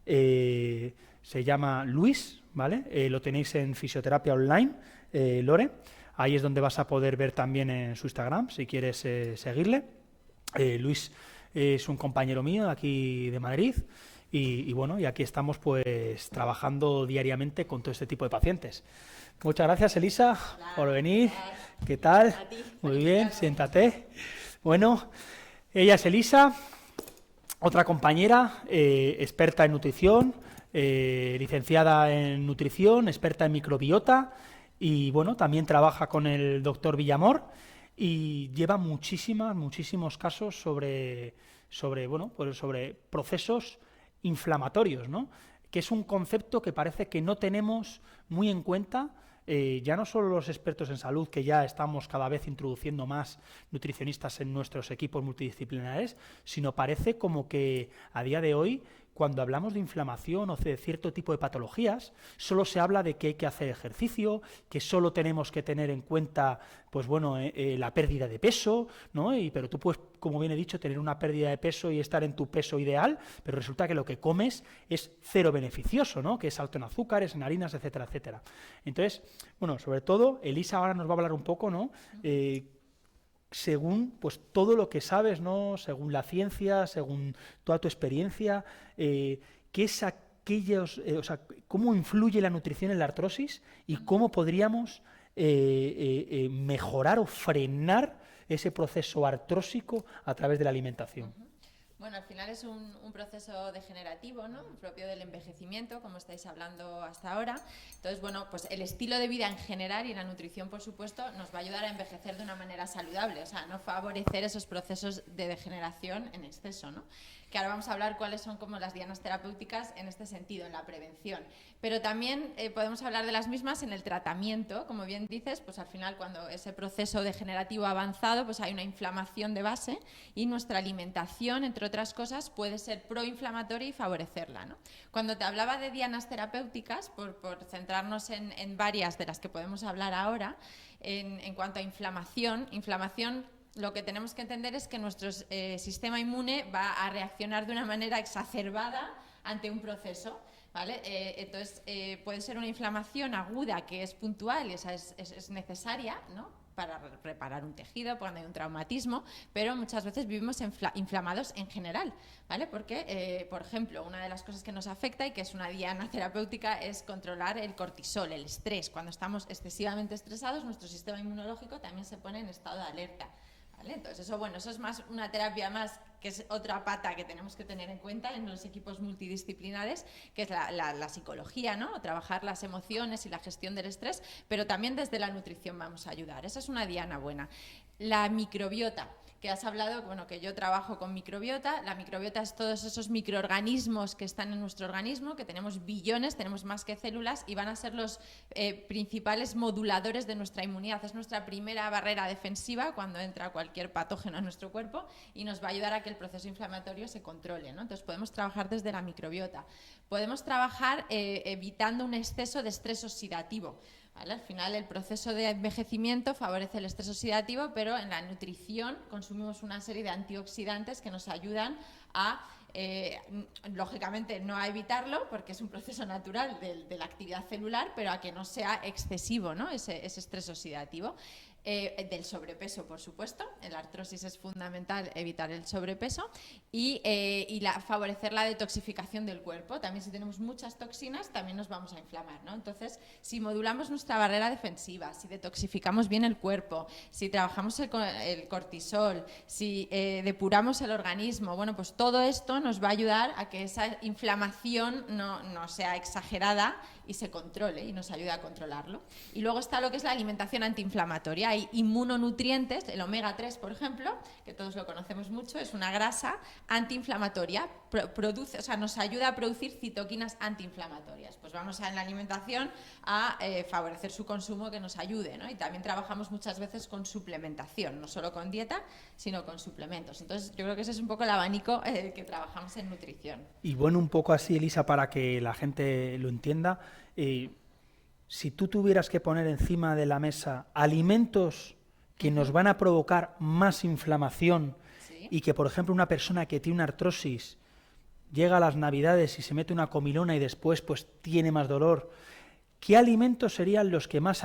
Se llama Luis, ¿vale? Lo tenéis en Fisioterapia Online, Lore. Ahí es donde vas a poder ver también en su Instagram, si quieres seguirle. Luis es un compañero mío aquí de Madrid y bueno, y aquí estamos pues trabajando diariamente con todo este tipo de pacientes. Muchas gracias, Elisa, por venir. ¿Qué tal? Muy bien, siéntate. Bueno, ella es Elisa, otra compañera, experta en nutrición, licenciada en nutrición, experta en microbiota y bueno, también trabaja con el doctor Villamor y lleva muchísimos casos sobre procesos inflamatorios, ¿no? Que es un concepto que parece que no tenemos muy en cuenta, ya no solo los expertos en salud, que ya estamos cada vez introduciendo más nutricionistas en nuestros equipos multidisciplinares, sino parece como que a día de hoy, cuando hablamos de inflamación o de cierto tipo de patologías, solo se habla de que hay que hacer ejercicio, que solo tenemos que tener en cuenta, pues bueno, la pérdida de peso, ¿no? Pero tú puedes, como bien he dicho, tener una pérdida de peso y estar en tu peso ideal, pero resulta que lo que comes es cero beneficioso, ¿no? Que es alto en azúcares, en harinas, etcétera, etcétera. Entonces, bueno, sobre todo, Elisa ahora nos va a hablar un poco, ¿no? Según pues todo lo que sabes, ¿no? Según la ciencia, según toda tu experiencia, ¿qué es aquellos, cómo influye la nutrición en la artrosis y cómo podríamos mejorar o frenar ese proceso artrósico a través de la alimentación? Bueno, al final es un proceso degenerativo, ¿no? Propio del envejecimiento, como estáis hablando hasta ahora. Entonces, bueno, pues el estilo de vida en general y la nutrición, por supuesto, nos va a ayudar a envejecer de una manera saludable, o sea, no favorecer esos procesos de degeneración en exceso, ¿no? Que ahora vamos a hablar cuáles son como las dianas terapéuticas en este sentido, en la prevención. Pero también podemos hablar de las mismas en el tratamiento, como bien dices, pues al final cuando ese proceso degenerativo ha avanzado, pues hay una inflamación de base y nuestra alimentación, entre otras cosas, puede ser proinflamatoria y favorecerla, ¿no? Cuando te hablaba de dianas terapéuticas, por centrarnos en varias de las que podemos hablar ahora, en cuanto a inflamación, lo que tenemos que entender es que nuestro sistema inmune va a reaccionar de una manera exacerbada ante un proceso, ¿vale? Entonces, puede ser una inflamación aguda que es puntual y esa es necesaria, ¿no? Para reparar un tejido, cuando hay un traumatismo, pero muchas veces vivimos inflamados en general, ¿vale? Porque, por ejemplo, una de las cosas que nos afecta y que es una diana terapéutica es controlar el cortisol, el estrés. Cuando estamos excesivamente estresados, nuestro sistema inmunológico también se pone en estado de alerta, ¿vale? Entonces, eso es más una terapia más, que es otra pata que tenemos que tener en cuenta en los equipos multidisciplinares, que es la psicología, ¿no? Trabajar las emociones y la gestión del estrés, pero también desde la nutrición vamos a ayudar. Esa es una diana buena. La microbiota, que has hablado, bueno, que yo trabajo con microbiota. La microbiota es todos esos microorganismos que están en nuestro organismo, que tenemos billones, tenemos más que células y van a ser los principales moduladores de nuestra inmunidad. Es nuestra primera barrera defensiva cuando entra cualquier patógeno en nuestro cuerpo y nos va a ayudar a que el proceso inflamatorio se controle, ¿no? Entonces podemos trabajar desde la microbiota. Podemos trabajar evitando un exceso de estrés oxidativo, ¿vale? Al final el proceso de envejecimiento favorece el estrés oxidativo, pero en la nutrición consumimos una serie de antioxidantes que nos ayudan a, lógicamente, no a evitarlo, porque es un proceso natural de la actividad celular, pero a que no sea excesivo, ¿no? ese estrés oxidativo. Del sobrepeso, por supuesto. En la artrosis es fundamental evitar el sobrepeso y favorecer la detoxificación del cuerpo. También si tenemos muchas toxinas también nos vamos a inflamar, ¿no? Entonces, si modulamos nuestra barrera defensiva, si detoxificamos bien el cuerpo, si trabajamos el cortisol, si depuramos el organismo, bueno, pues todo esto nos va a ayudar a que esa inflamación no sea exagerada y se controle y nos ayuda a controlarlo. Y luego está lo que es la alimentación antiinflamatoria. Hay inmunonutrientes, el omega 3, por ejemplo, que todos lo conocemos mucho, es una grasa antiinflamatoria, nos ayuda a producir citoquinas antiinflamatorias. Pues vamos en la alimentación a favorecer su consumo, que nos ayude, ¿no? Y también trabajamos muchas veces con suplementación, no solo con dieta, sino con suplementos. Entonces, yo creo que ese es un poco el abanico que trabajamos en nutrición. Y bueno, un poco así, Elisa, para que la gente lo entienda, si tú tuvieras que poner encima de la mesa alimentos que nos van a provocar más inflamación, ¿sí? Y que, por ejemplo, una persona que tiene una artrosis llega a las Navidades y se mete una comilona y después pues tiene más dolor, ¿qué alimentos serían los que más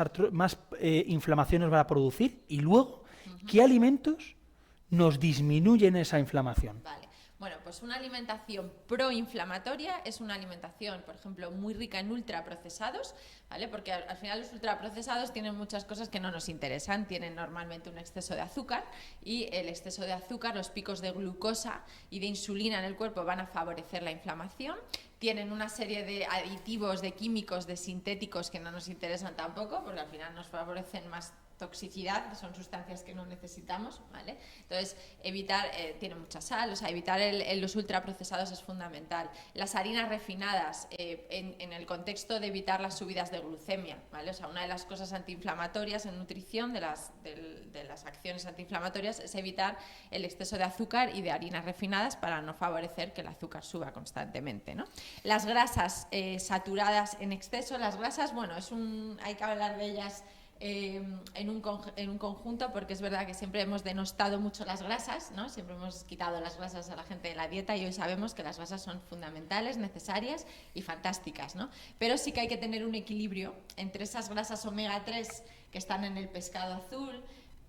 inflamación nos van a producir? Y luego, ¿qué alimentos nos disminuyen esa inflamación? Vale. Bueno, pues una alimentación proinflamatoria es una alimentación, por ejemplo, muy rica en ultraprocesados, ¿vale? Porque al final los ultraprocesados tienen muchas cosas que no nos interesan, tienen normalmente un exceso de azúcar y el exceso de azúcar, los picos de glucosa y de insulina en el cuerpo van a favorecer la inflamación. Tienen una serie de aditivos, de químicos, de sintéticos que no nos interesan tampoco, porque al final nos favorecen más toxicidad, son sustancias que no necesitamos, ¿vale? Entonces, evitar, tiene mucha sal, o sea, evitar los ultraprocesados es fundamental. Las harinas refinadas, en el contexto de evitar las subidas de glucemia, ¿vale? O sea, una de las cosas antiinflamatorias en nutrición, de las acciones antiinflamatorias, es evitar el exceso de azúcar y de harinas refinadas para no favorecer que el azúcar suba constantemente, ¿no? Las grasas saturadas en exceso, las grasas, bueno, hay que hablar de ellas en un conjunto, porque es verdad que siempre hemos denostado mucho las grasas, ¿no? Siempre hemos quitado las grasas a la gente de la dieta y hoy sabemos que las grasas son fundamentales, necesarias y fantásticas, ¿no? Pero sí que hay que tener un equilibrio entre esas grasas omega 3 que están en el pescado azul,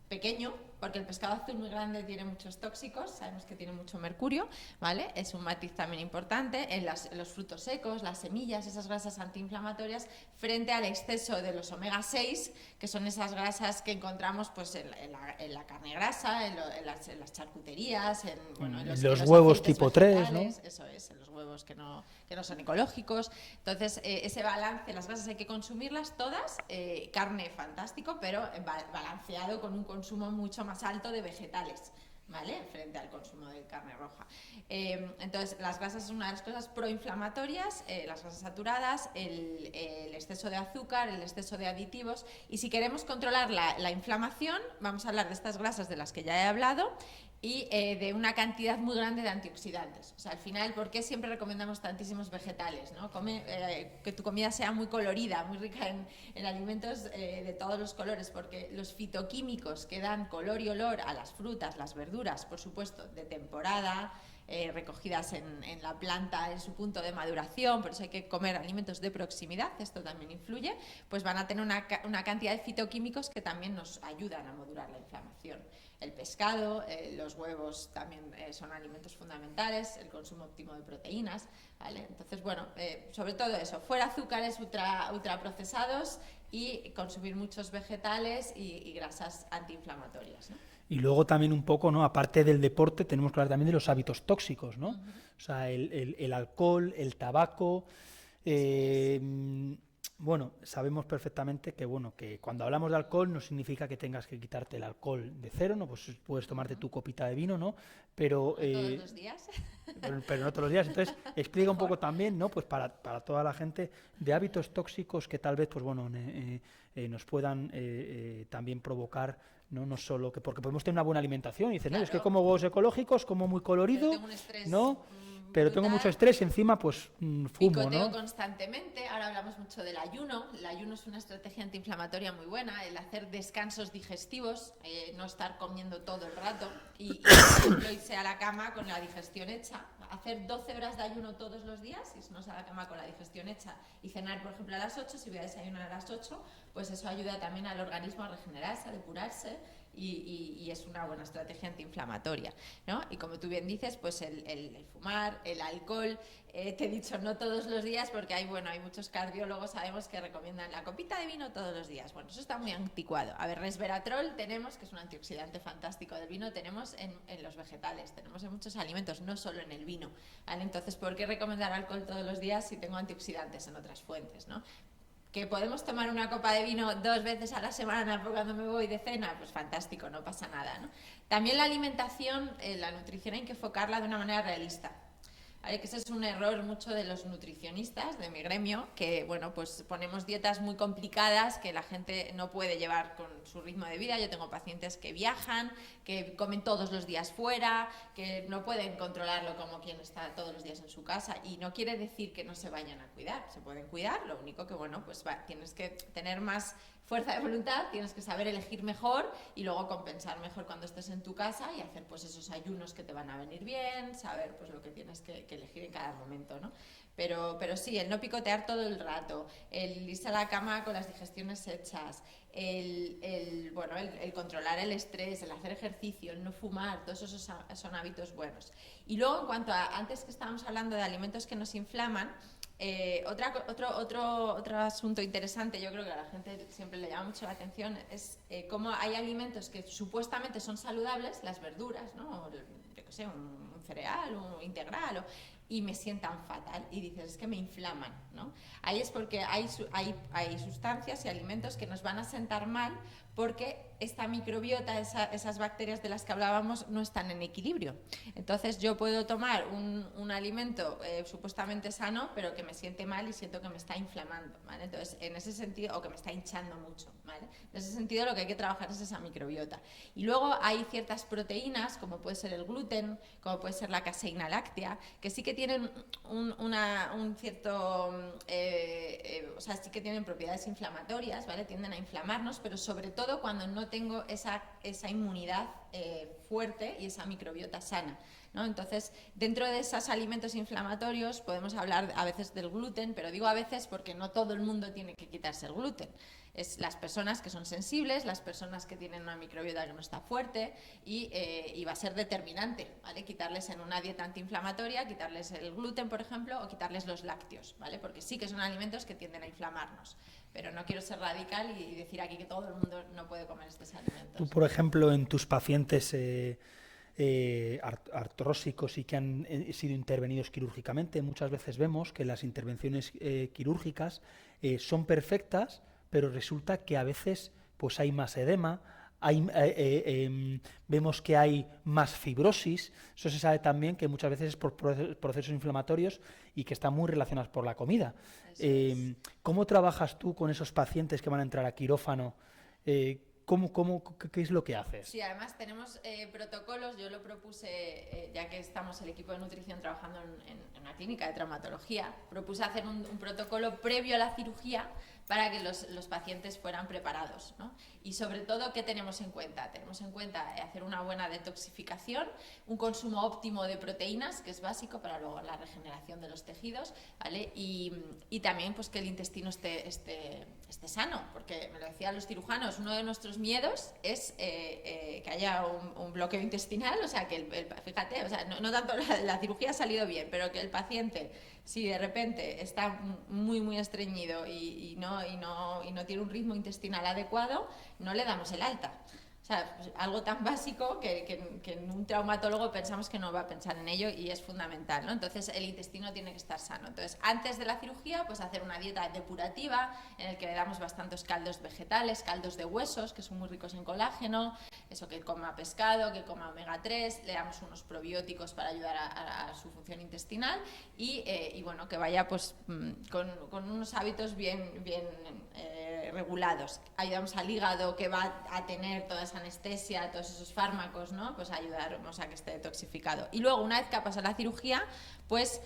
pequeño, porque el pescado azul muy grande tiene muchos tóxicos, sabemos que tiene mucho mercurio, ¿vale? Es un matiz también importante en los frutos secos, las semillas, esas grasas antiinflamatorias, frente al exceso de los omega 6, que son esas grasas que encontramos pues en la carne grasa, en las charcuterías, en los huevos tipo 3, ¿no? Eso es, en los huevos que no son ecológicos. Entonces, ese balance, las grasas hay que consumirlas todas, carne fantástico, pero balanceado con un consumo mucho más alto de vegetales, ¿vale? Frente al consumo de carne roja. Entonces, las grasas son una de las cosas proinflamatorias, las grasas saturadas, el exceso de azúcar, el exceso de aditivos. Y si queremos controlar la inflamación, vamos a hablar de estas grasas de las que ya he hablado y de una cantidad muy grande de antioxidantes. O sea, al final, ¿por qué siempre recomendamos tantísimos vegetales, ¿no? Que tu comida sea muy colorida, muy rica en alimentos de todos los colores, porque los fitoquímicos que dan color y olor a las frutas, las verduras, por supuesto, de temporada, recogidas en la planta en su punto de maduración, por eso hay que comer alimentos de proximidad, esto también influye, pues van a tener una cantidad de fitoquímicos que también nos ayudan a modular la inflamación. El pescado, los huevos también son alimentos fundamentales, el consumo óptimo de proteínas, ¿vale? Entonces, bueno, sobre todo eso, fuera azúcares ultraprocesados y consumir muchos vegetales y grasas antiinflamatorias, ¿no? Y luego también un poco, ¿no? Aparte del deporte, tenemos que hablar también de los hábitos tóxicos, ¿no? O sea, el alcohol, el tabaco. Bueno, sabemos perfectamente que cuando hablamos de alcohol no significa que tengas que quitarte el alcohol de cero, ¿no? Pues puedes tomarte tu copita de vino, ¿no? Pero todos los días. pero no todos los días. Entonces, explica un poco también, ¿no? Pues para toda la gente, de hábitos tóxicos que tal vez, pues bueno, nos puedan también provocar, no solo que, porque podemos tener una buena alimentación y dicen, no, es que como huevos ecológicos, como muy colorido, tengo un estrés, ¿no? Pero tengo mucho estrés y encima pues fumo, picoteo ¿no? constantemente. Ahora hablamos mucho del ayuno. El ayuno es una estrategia antiinflamatoria muy buena, el hacer descansos digestivos, no estar comiendo todo el rato y por ejemplo, irse a la cama con la digestión hecha. Hacer 12 horas de ayuno todos los días, irnos a la cama con la digestión hecha y cenar, por ejemplo, a las 8, si voy a desayunar a las 8, pues eso ayuda también al organismo a regenerarse, a depurarse. Y es una buena estrategia antiinflamatoria, ¿no? Y como tú bien dices, pues el fumar, el alcohol, te he dicho no todos los días porque hay muchos cardiólogos, sabemos que recomiendan la copita de vino todos los días. Bueno, eso está muy anticuado. A ver, resveratrol tenemos, que es un antioxidante fantástico del vino, tenemos en los vegetales, tenemos en muchos alimentos, no solo en el vino, ¿vale? Entonces, ¿por qué recomendar alcohol todos los días si tengo antioxidantes en otras fuentes, ¿no? ¿Que podemos tomar una copa de vino 2 veces a la semana cuando me voy de cena? Pues fantástico, no pasa nada, ¿no? También la alimentación, la nutrición hay que enfocarla de una manera realista. ¿Vale? Que ese es un error mucho de los nutricionistas de mi gremio, que bueno, pues ponemos dietas muy complicadas que la gente no puede llevar con su ritmo de vida. Yo tengo pacientes que viajan, que comen todos los días fuera, que no pueden controlarlo como quien está todos los días en su casa, y no quiere decir que no se vayan a cuidar, se pueden cuidar, lo único que bueno, pues tienes que tener más fuerza de voluntad, tienes que saber elegir mejor y luego compensar mejor cuando estés en tu casa y hacer pues esos ayunos que te van a venir bien, saber pues lo que tienes que elegir en cada momento, ¿no? Pero sí, el no picotear todo el rato, el irse a la cama con las digestiones hechas, el controlar el estrés, el hacer ejercicio, el no fumar, todos esos son hábitos buenos. Y luego, en cuanto a, antes que estábamos hablando de alimentos que nos inflaman, otro asunto interesante, yo creo que a la gente siempre le llama mucho la atención, es cómo hay alimentos que supuestamente son saludables, las verduras, ¿no? Yo qué sé, un cereal, un integral, y me sientan fatal y dices, es que me inflaman, ¿no? Ahí es porque hay sustancias y alimentos que nos van a sentar mal porque esta microbiota, esas bacterias de las que hablábamos, no están en equilibrio. Entonces yo puedo tomar un alimento supuestamente sano, pero que me siente mal y siento que me está inflamando, ¿vale? Entonces, en ese sentido, o que me está hinchando mucho, ¿vale? En ese sentido, lo que hay que trabajar es esa microbiota. Y luego hay ciertas proteínas, como puede ser el gluten, como puede ser la caseína láctea, que sí que tienen un cierto... o sea, sí que tienen propiedades inflamatorias, ¿vale? Tienden a inflamarnos, pero sobre todo cuando no tengo esa inmunidad fuerte y esa microbiota sana, ¿no? Entonces, dentro de esos alimentos inflamatorios podemos hablar a veces del gluten, pero digo a veces porque no todo el mundo tiene que quitarse el gluten. Es las personas que son sensibles, las personas que tienen una microbiota que no está fuerte y va a ser determinante, ¿vale? Quitarles en una dieta antiinflamatoria, quitarles el gluten, por ejemplo, o quitarles los lácteos, ¿vale? Porque sí que son alimentos que tienden a inflamarnos. Pero no quiero ser radical y decir aquí que todo el mundo no puede comer estos alimentos. Tú, por ejemplo, en tus pacientes artrósicos y que han sido intervenidos quirúrgicamente, muchas veces vemos que las intervenciones quirúrgicas son perfectas, pero resulta que a veces pues hay más edema, vemos que hay más fibrosis. Eso se sabe también que muchas veces es por procesos inflamatorios y que están muy relacionados por la comida. ¿Cómo trabajas tú con esos pacientes que van a entrar a quirófano? ¿Qué es lo que haces? Sí, además tenemos protocolos. Yo lo propuse, ya que estamos el equipo de nutrición trabajando en una clínica de traumatología, propuse hacer un protocolo previo a la cirugía para que los pacientes fueran preparados, ¿no? Y sobre todo, ¿qué tenemos en cuenta? Tenemos en cuenta hacer una buena detoxificación, un consumo óptimo de proteínas, que es básico para luego la regeneración de los tejidos, ¿vale? Y también pues que el intestino esté sano, porque me lo decían los cirujanos, uno de nuestros miedos es que haya un bloqueo intestinal, o sea, que fíjate, o sea, no tanto la cirugía ha salido bien, pero que el paciente, si de repente está muy, muy estreñido y no tiene un ritmo intestinal adecuado, no le damos el alta. O sea, algo tan básico que en un traumatólogo pensamos que no va a pensar en ello y es fundamental, ¿no? Entonces, el intestino tiene que estar sano. Entonces, antes de la cirugía, pues hacer una dieta depurativa en el que le damos bastantes caldos vegetales, caldos de huesos, que son muy ricos en colágeno, eso, que coma pescado, que coma omega 3, le damos unos probióticos para ayudar a su función intestinal y bueno, que vaya pues con unos hábitos bien regulados. Ayudamos al hígado, que va a tener toda esa anestesia, todos esos fármacos, ¿no? Pues ayudarnos a que esté detoxificado. Y luego, una vez que ha pasado la cirugía, pues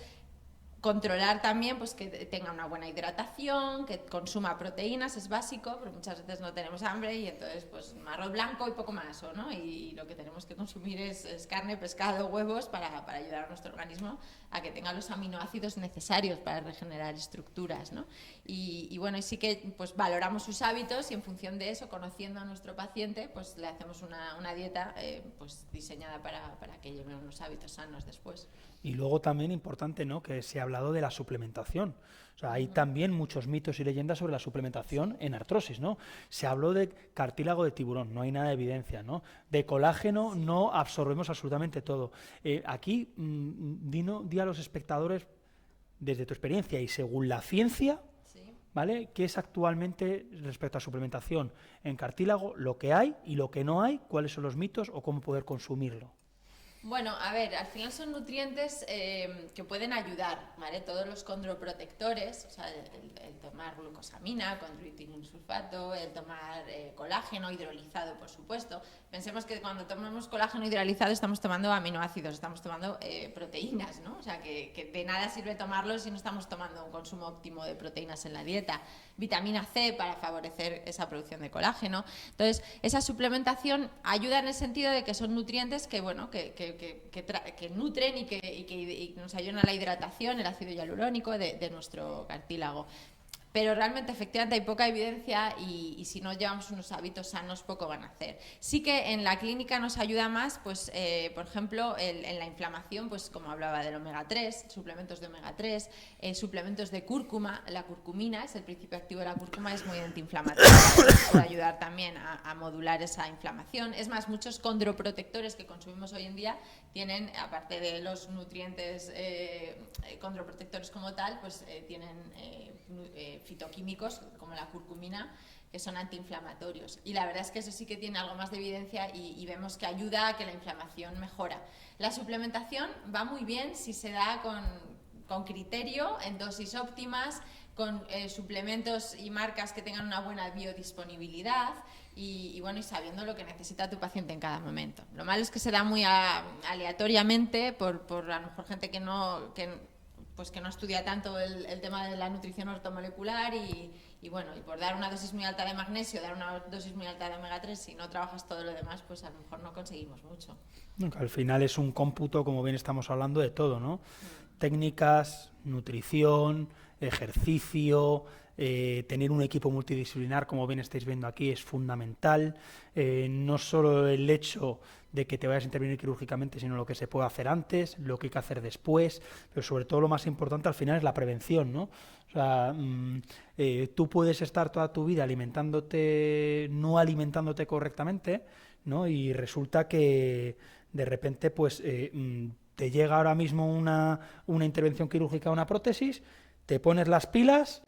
controlar también pues que tenga una buena hidratación, que consuma proteínas, es básico, pero muchas veces no tenemos hambre y entonces pues arroz blanco y poco más, ¿no? Y lo que tenemos que consumir es carne, pescado, huevos para ayudar a nuestro organismo a que tenga los aminoácidos necesarios para regenerar estructuras, ¿no? Y bueno, y sí que pues valoramos sus hábitos y en función de eso, conociendo a nuestro paciente, pues le hacemos una dieta pues diseñada para que lleve unos hábitos sanos después. Y luego también importante, ¿no?, que se ha hablado de la suplementación. O sea, hay también muchos mitos y leyendas sobre la suplementación en artrosis, ¿no? Se habló de cartílago de tiburón, no hay nada de evidencia, ¿no? De colágeno no absorbemos absolutamente todo. Aquí, di a los espectadores, desde tu experiencia y según la ciencia, ¿vale?, ¿qué es actualmente respecto a suplementación en cartílago, lo que hay y lo que no hay, cuáles son los mitos o cómo poder consumirlo? Bueno, a ver, al final son nutrientes que pueden ayudar, ¿vale? Todos los condroprotectores, o sea, el tomar glucosamina, condroitinsulfato, el tomar colágeno hidrolizado, por supuesto. Pensemos que cuando tomamos colágeno hidrolizado estamos tomando aminoácidos, estamos tomando proteínas, ¿no? O sea, que de nada sirve tomarlos si no estamos tomando un consumo óptimo de proteínas en la dieta. Vitamina C para favorecer esa producción de colágeno. Entonces, esa suplementación ayuda en el sentido de que son nutrientes que, bueno, que nutren y que nos ayudan a la hidratación, el ácido hialurónico de nuestro cartílago. Pero realmente, efectivamente, hay poca evidencia y si no llevamos unos hábitos sanos, poco van a hacer. Sí que en la clínica nos ayuda más, pues, por ejemplo, en la inflamación, pues como hablaba del omega 3, suplementos de omega 3, suplementos de cúrcuma. La curcumina es el principio activo de la cúrcuma, es muy antiinflamatoria, puede ayudar también a modular esa inflamación. Es más, muchos condroprotectores que consumimos hoy en día tienen, aparte de los nutrientes condroprotectores como tal, pues tienen fitoquímicos como la curcumina, que son antiinflamatorios, y la verdad es que eso sí que tiene algo más de evidencia y vemos que ayuda a que la inflamación mejora. La suplementación va muy bien si se da con criterio, en dosis óptimas, con suplementos y marcas que tengan una buena biodisponibilidad y bueno, y sabiendo lo que necesita tu paciente en cada momento. Lo malo es que se da muy aleatoriamente por a lo mejor gente que no estudia tanto el tema de la nutrición ortomolecular y bueno, y por dar una dosis muy alta de magnesio, dar una dosis muy alta de omega 3, si no trabajas todo lo demás, pues a lo mejor no conseguimos mucho. Al final es un cómputo, como bien estamos hablando, de todo, ¿no? Técnicas, nutrición, ejercicio, tener un equipo multidisciplinar, como bien estáis viendo aquí, es fundamental. No solo el hecho de que te vayas a intervenir quirúrgicamente, sino lo que se puede hacer antes, lo que hay que hacer después, pero sobre todo lo más importante al final es la prevención, ¿no? O sea, tú puedes estar toda tu vida no alimentándote correctamente, ¿no? Y resulta que de repente pues te llega ahora mismo una intervención quirúrgica, una prótesis, te pones las pilas,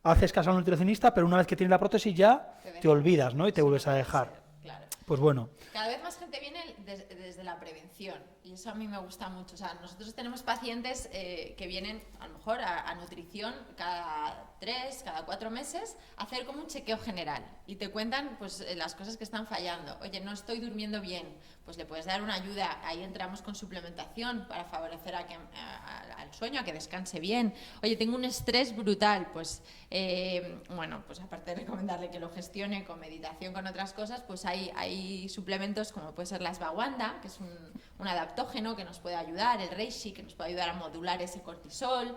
haces caso al nutricionista, pero una vez que tienes la prótesis ya te olvidas, ¿no? Y te vuelves a dejar. Claro. Pues bueno. Cada vez más gente viene desde la prevención y eso a mí me gusta mucho. O sea, nosotros tenemos pacientes que vienen a lo mejor a nutrición cada 3, cada 4 meses a hacer como un chequeo general y te cuentan pues las cosas que están fallando. Oye, no estoy durmiendo bien, pues le puedes dar una ayuda. Ahí entramos con suplementación para favorecer al sueño, a que descanse bien. Oye, tengo un estrés brutal, pues bueno, pues aparte de recomendarle que lo gestione con meditación, con otras cosas, pues hay suplementos como puede ser la ashwagandha, que es un adaptógeno que nos puede ayudar, el reishi, que nos puede ayudar a modular ese cortisol.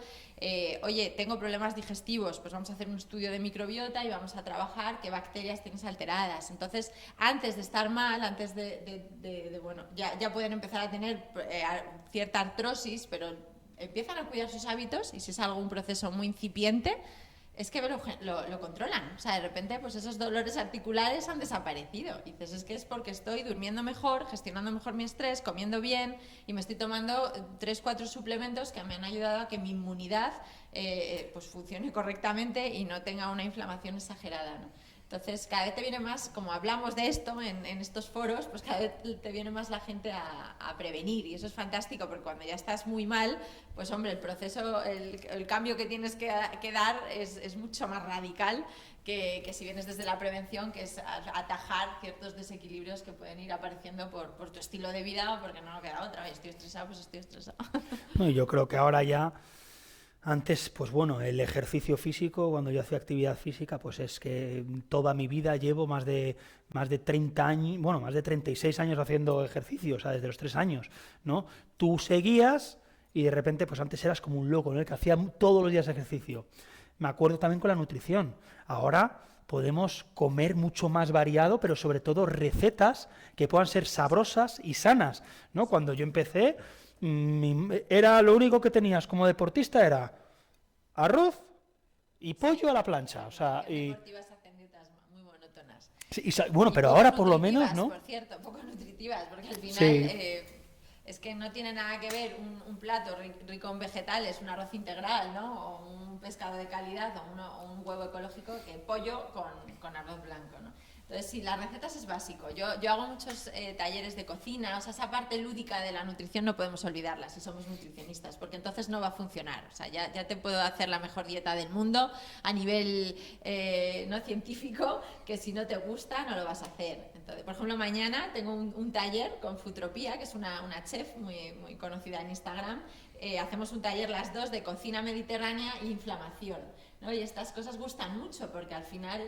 Oye, tengo problemas digestivos, pues vamos a hacer un estudio de microbiota y vamos a trabajar qué bacterias tienes alteradas. Entonces, antes de estar mal, antes bueno, ya pueden empezar a tener cierta artrosis, pero empiezan a cuidar sus hábitos y si es un proceso muy incipiente, es que lo controlan. O sea, de repente pues esos dolores articulares han desaparecido. Y dices, es que es porque estoy durmiendo mejor, gestionando mejor mi estrés, comiendo bien y me estoy tomando 3-4 suplementos que me han ayudado a que mi inmunidad pues funcione correctamente y no tenga una inflamación exagerada, ¿no? Entonces, cada vez te viene más, como hablamos de esto en estos foros, pues cada vez te viene más la gente a prevenir y eso es fantástico porque cuando ya estás muy mal, pues hombre, el proceso, el cambio que tienes que dar es mucho más radical que si vienes desde la prevención, que es atajar ciertos desequilibrios que pueden ir apareciendo por tu estilo de vida o porque no queda otra. Estoy estresado, pues estoy estresado. No, yo creo que ahora ya... Antes, pues bueno, el ejercicio físico, cuando yo hacía actividad física, pues es que toda mi vida llevo más de 30 años, bueno, más de 36 años haciendo ejercicio, o sea, desde los 3 años, ¿no? Tú seguías y de repente, pues antes eras como un loco, ¿no? El que hacía todos los días ejercicio. Me acuerdo también con la nutrición. Ahora podemos comer mucho más variado, pero sobre todo recetas que puedan ser sabrosas y sanas, ¿no? Cuando yo empecé... era lo único que tenías como deportista era arroz y pollo a la plancha, o sea, y deportivas hacen dietas muy monótonas. Sí, bueno, pero ahora por lo menos, ¿no? Por cierto, poco nutritivas, porque al final Sí. es que no tiene nada que ver un plato rico en vegetales, un arroz integral, ¿no? O un pescado de calidad o un huevo ecológico que pollo con arroz blanco, ¿no? Entonces, sí, las recetas es básico. Yo hago muchos talleres de cocina, o sea, esa parte lúdica de la nutrición no podemos olvidarla si somos nutricionistas, porque entonces no va a funcionar. O sea, ya te puedo hacer la mejor dieta del mundo a nivel no científico, que si no te gusta no lo vas a hacer. Entonces, por ejemplo, mañana tengo un taller con Futropía, que es una chef muy conocida en Instagram. Hacemos un taller las dos de cocina mediterránea e inflamación, ¿no? Y estas cosas gustan mucho porque al final,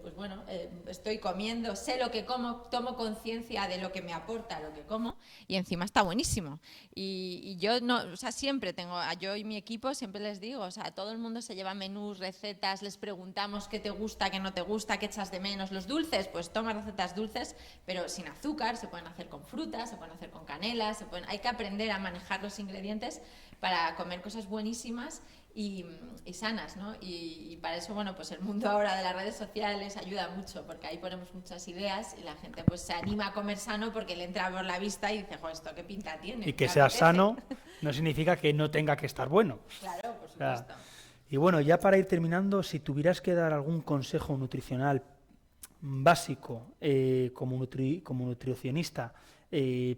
pues bueno, estoy comiendo, sé lo que como, tomo conciencia de lo que me aporta lo que como y encima está buenísimo. Y yo no, o sea, siempre tengo, yo y mi equipo siempre les digo, o sea, todo el mundo se lleva menús, recetas, les preguntamos qué te gusta, qué no te gusta, qué echas de menos. Los dulces, pues toma recetas dulces, pero sin azúcar, se pueden hacer con frutas, se pueden hacer con canela, hay que aprender a manejar los ingredientes para comer cosas buenísimas y sanas, ¿no? Y para eso, bueno, pues el mundo ahora de las redes sociales ayuda mucho, porque ahí ponemos muchas ideas y la gente pues se anima a comer sano porque le entra por la vista y dice, jo, ¿esto qué pinta tiene? Y que sea sano no significa que no tenga que estar bueno. Claro, por supuesto. Y bueno, ya para ir terminando, si tuvieras que dar algún consejo nutricional básico como nutricionista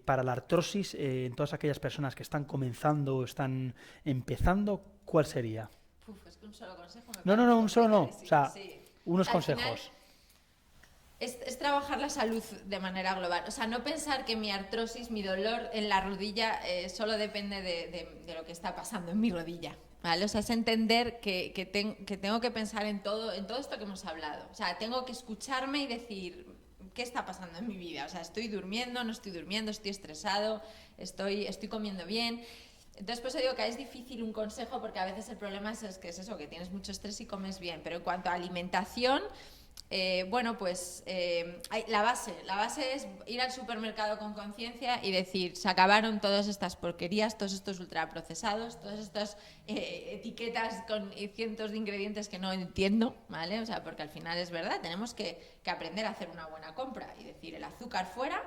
para la artrosis en todas aquellas personas que están comenzando o están empezando, ¿cuál sería? Es que un solo consejo No, un solo no. O sea, sí. unos Al consejos. final, es trabajar la salud de manera global. O sea, no pensar que mi artrosis, mi dolor en la rodilla solo depende de lo que está pasando en mi rodilla. ¿Vale? O sea, es entender que tengo que pensar en todo esto que hemos hablado. O sea, tengo que escucharme y decir, ¿qué está pasando en mi vida? O sea, ¿estoy durmiendo, no estoy durmiendo, estoy estresado, estoy comiendo bien? Entonces, pues digo que es difícil un consejo porque a veces el problema es que es eso, que tienes mucho estrés y comes bien. Pero en cuanto a alimentación, bueno, pues la base es ir al supermercado con conciencia y decir, se acabaron todas estas porquerías, todos estos ultraprocesados, todas estas etiquetas con cientos de ingredientes que no entiendo, ¿vale? O sea, porque al final es verdad, tenemos que aprender a hacer una buena compra y decir, el azúcar fuera,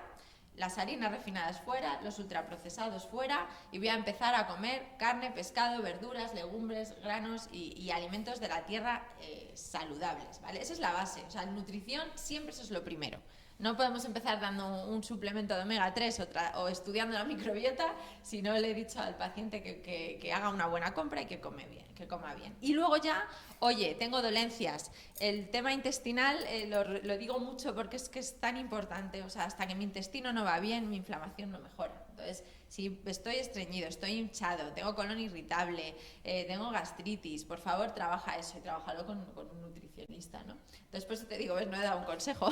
las harinas refinadas fuera, los ultraprocesados fuera, y voy a empezar a comer carne, pescado, verduras, legumbres, granos y alimentos de la tierra saludables, ¿vale? Esa es la base, o sea, nutrición siempre eso es lo primero. No podemos empezar dando un suplemento de omega 3 o estudiando la microbiota si no le he dicho al paciente que haga una buena compra y que coma bien. Y luego ya, oye, tengo dolencias. El tema intestinal lo digo mucho porque es que es tan importante. O sea, hasta que mi intestino no va bien, mi inflamación no mejora. Entonces, si estoy estreñido, estoy hinchado, tengo colon irritable, tengo gastritis, por favor, trabaja eso y trabájalo con un nutricionista, ¿no? Entonces, por eso te digo, ¿ves? No he dado un consejo,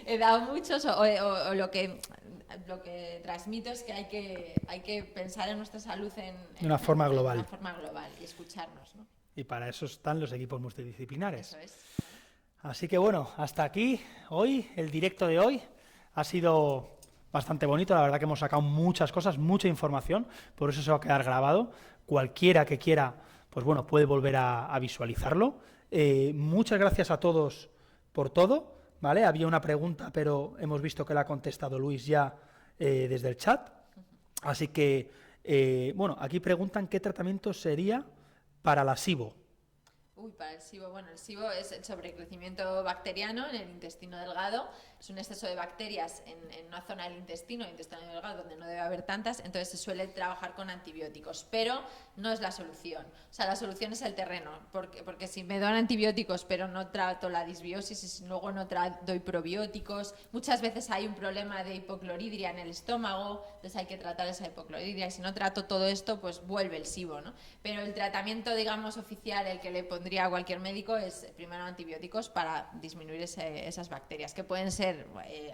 he dado muchos, o lo que transmito es que hay que pensar en nuestra salud de una forma global y escucharnos, ¿no? Y para eso están los equipos multidisciplinares. Eso es. Así que bueno, hasta aquí hoy, el directo de hoy ha sido bastante bonito, la verdad que hemos sacado muchas cosas, mucha información, por eso se va a quedar grabado. Cualquiera que quiera, pues bueno, puede volver a visualizarlo. Muchas gracias a todos por todo, ¿vale? Había una pregunta, pero hemos visto que la ha contestado Luis ya desde el chat. Así que, bueno, aquí preguntan qué tratamiento sería para la SIBO. Para el SIBO, bueno, el SIBO es el sobrecrecimiento bacteriano en el intestino delgado, es un exceso de bacterias en una zona del intestino delgado donde no debe haber tantas, entonces se suele trabajar con antibióticos, pero no es la solución. O sea, la solución es el terreno, porque si me dan antibióticos pero no trato la disbiosis y luego no doy probióticos, muchas veces hay un problema de hipocloridria en el estómago, entonces hay que tratar esa hipocloridria y si no trato todo esto, pues vuelve el SIBO, ¿no? Pero el tratamiento, digamos, oficial, el que le pondría a cualquier médico es primero antibióticos para disminuir esas bacterias, que pueden ser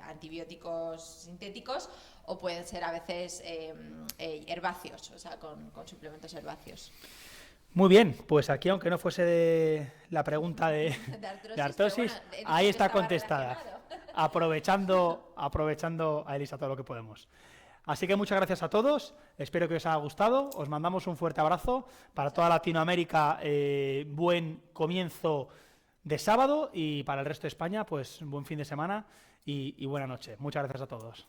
antibióticos sintéticos o pueden ser a veces herbáceos, o sea, con suplementos herbáceos. Muy bien, pues aquí, aunque no fuese de la pregunta de artrosis, bueno, ahí está contestada, aprovechando a Elisa todo lo que podemos. Así que muchas gracias a todos, espero que os haya gustado, os mandamos un fuerte abrazo para toda Latinoamérica, buen comienzo de sábado y para el resto de España, pues buen fin de semana y buena noche. Muchas gracias a todos.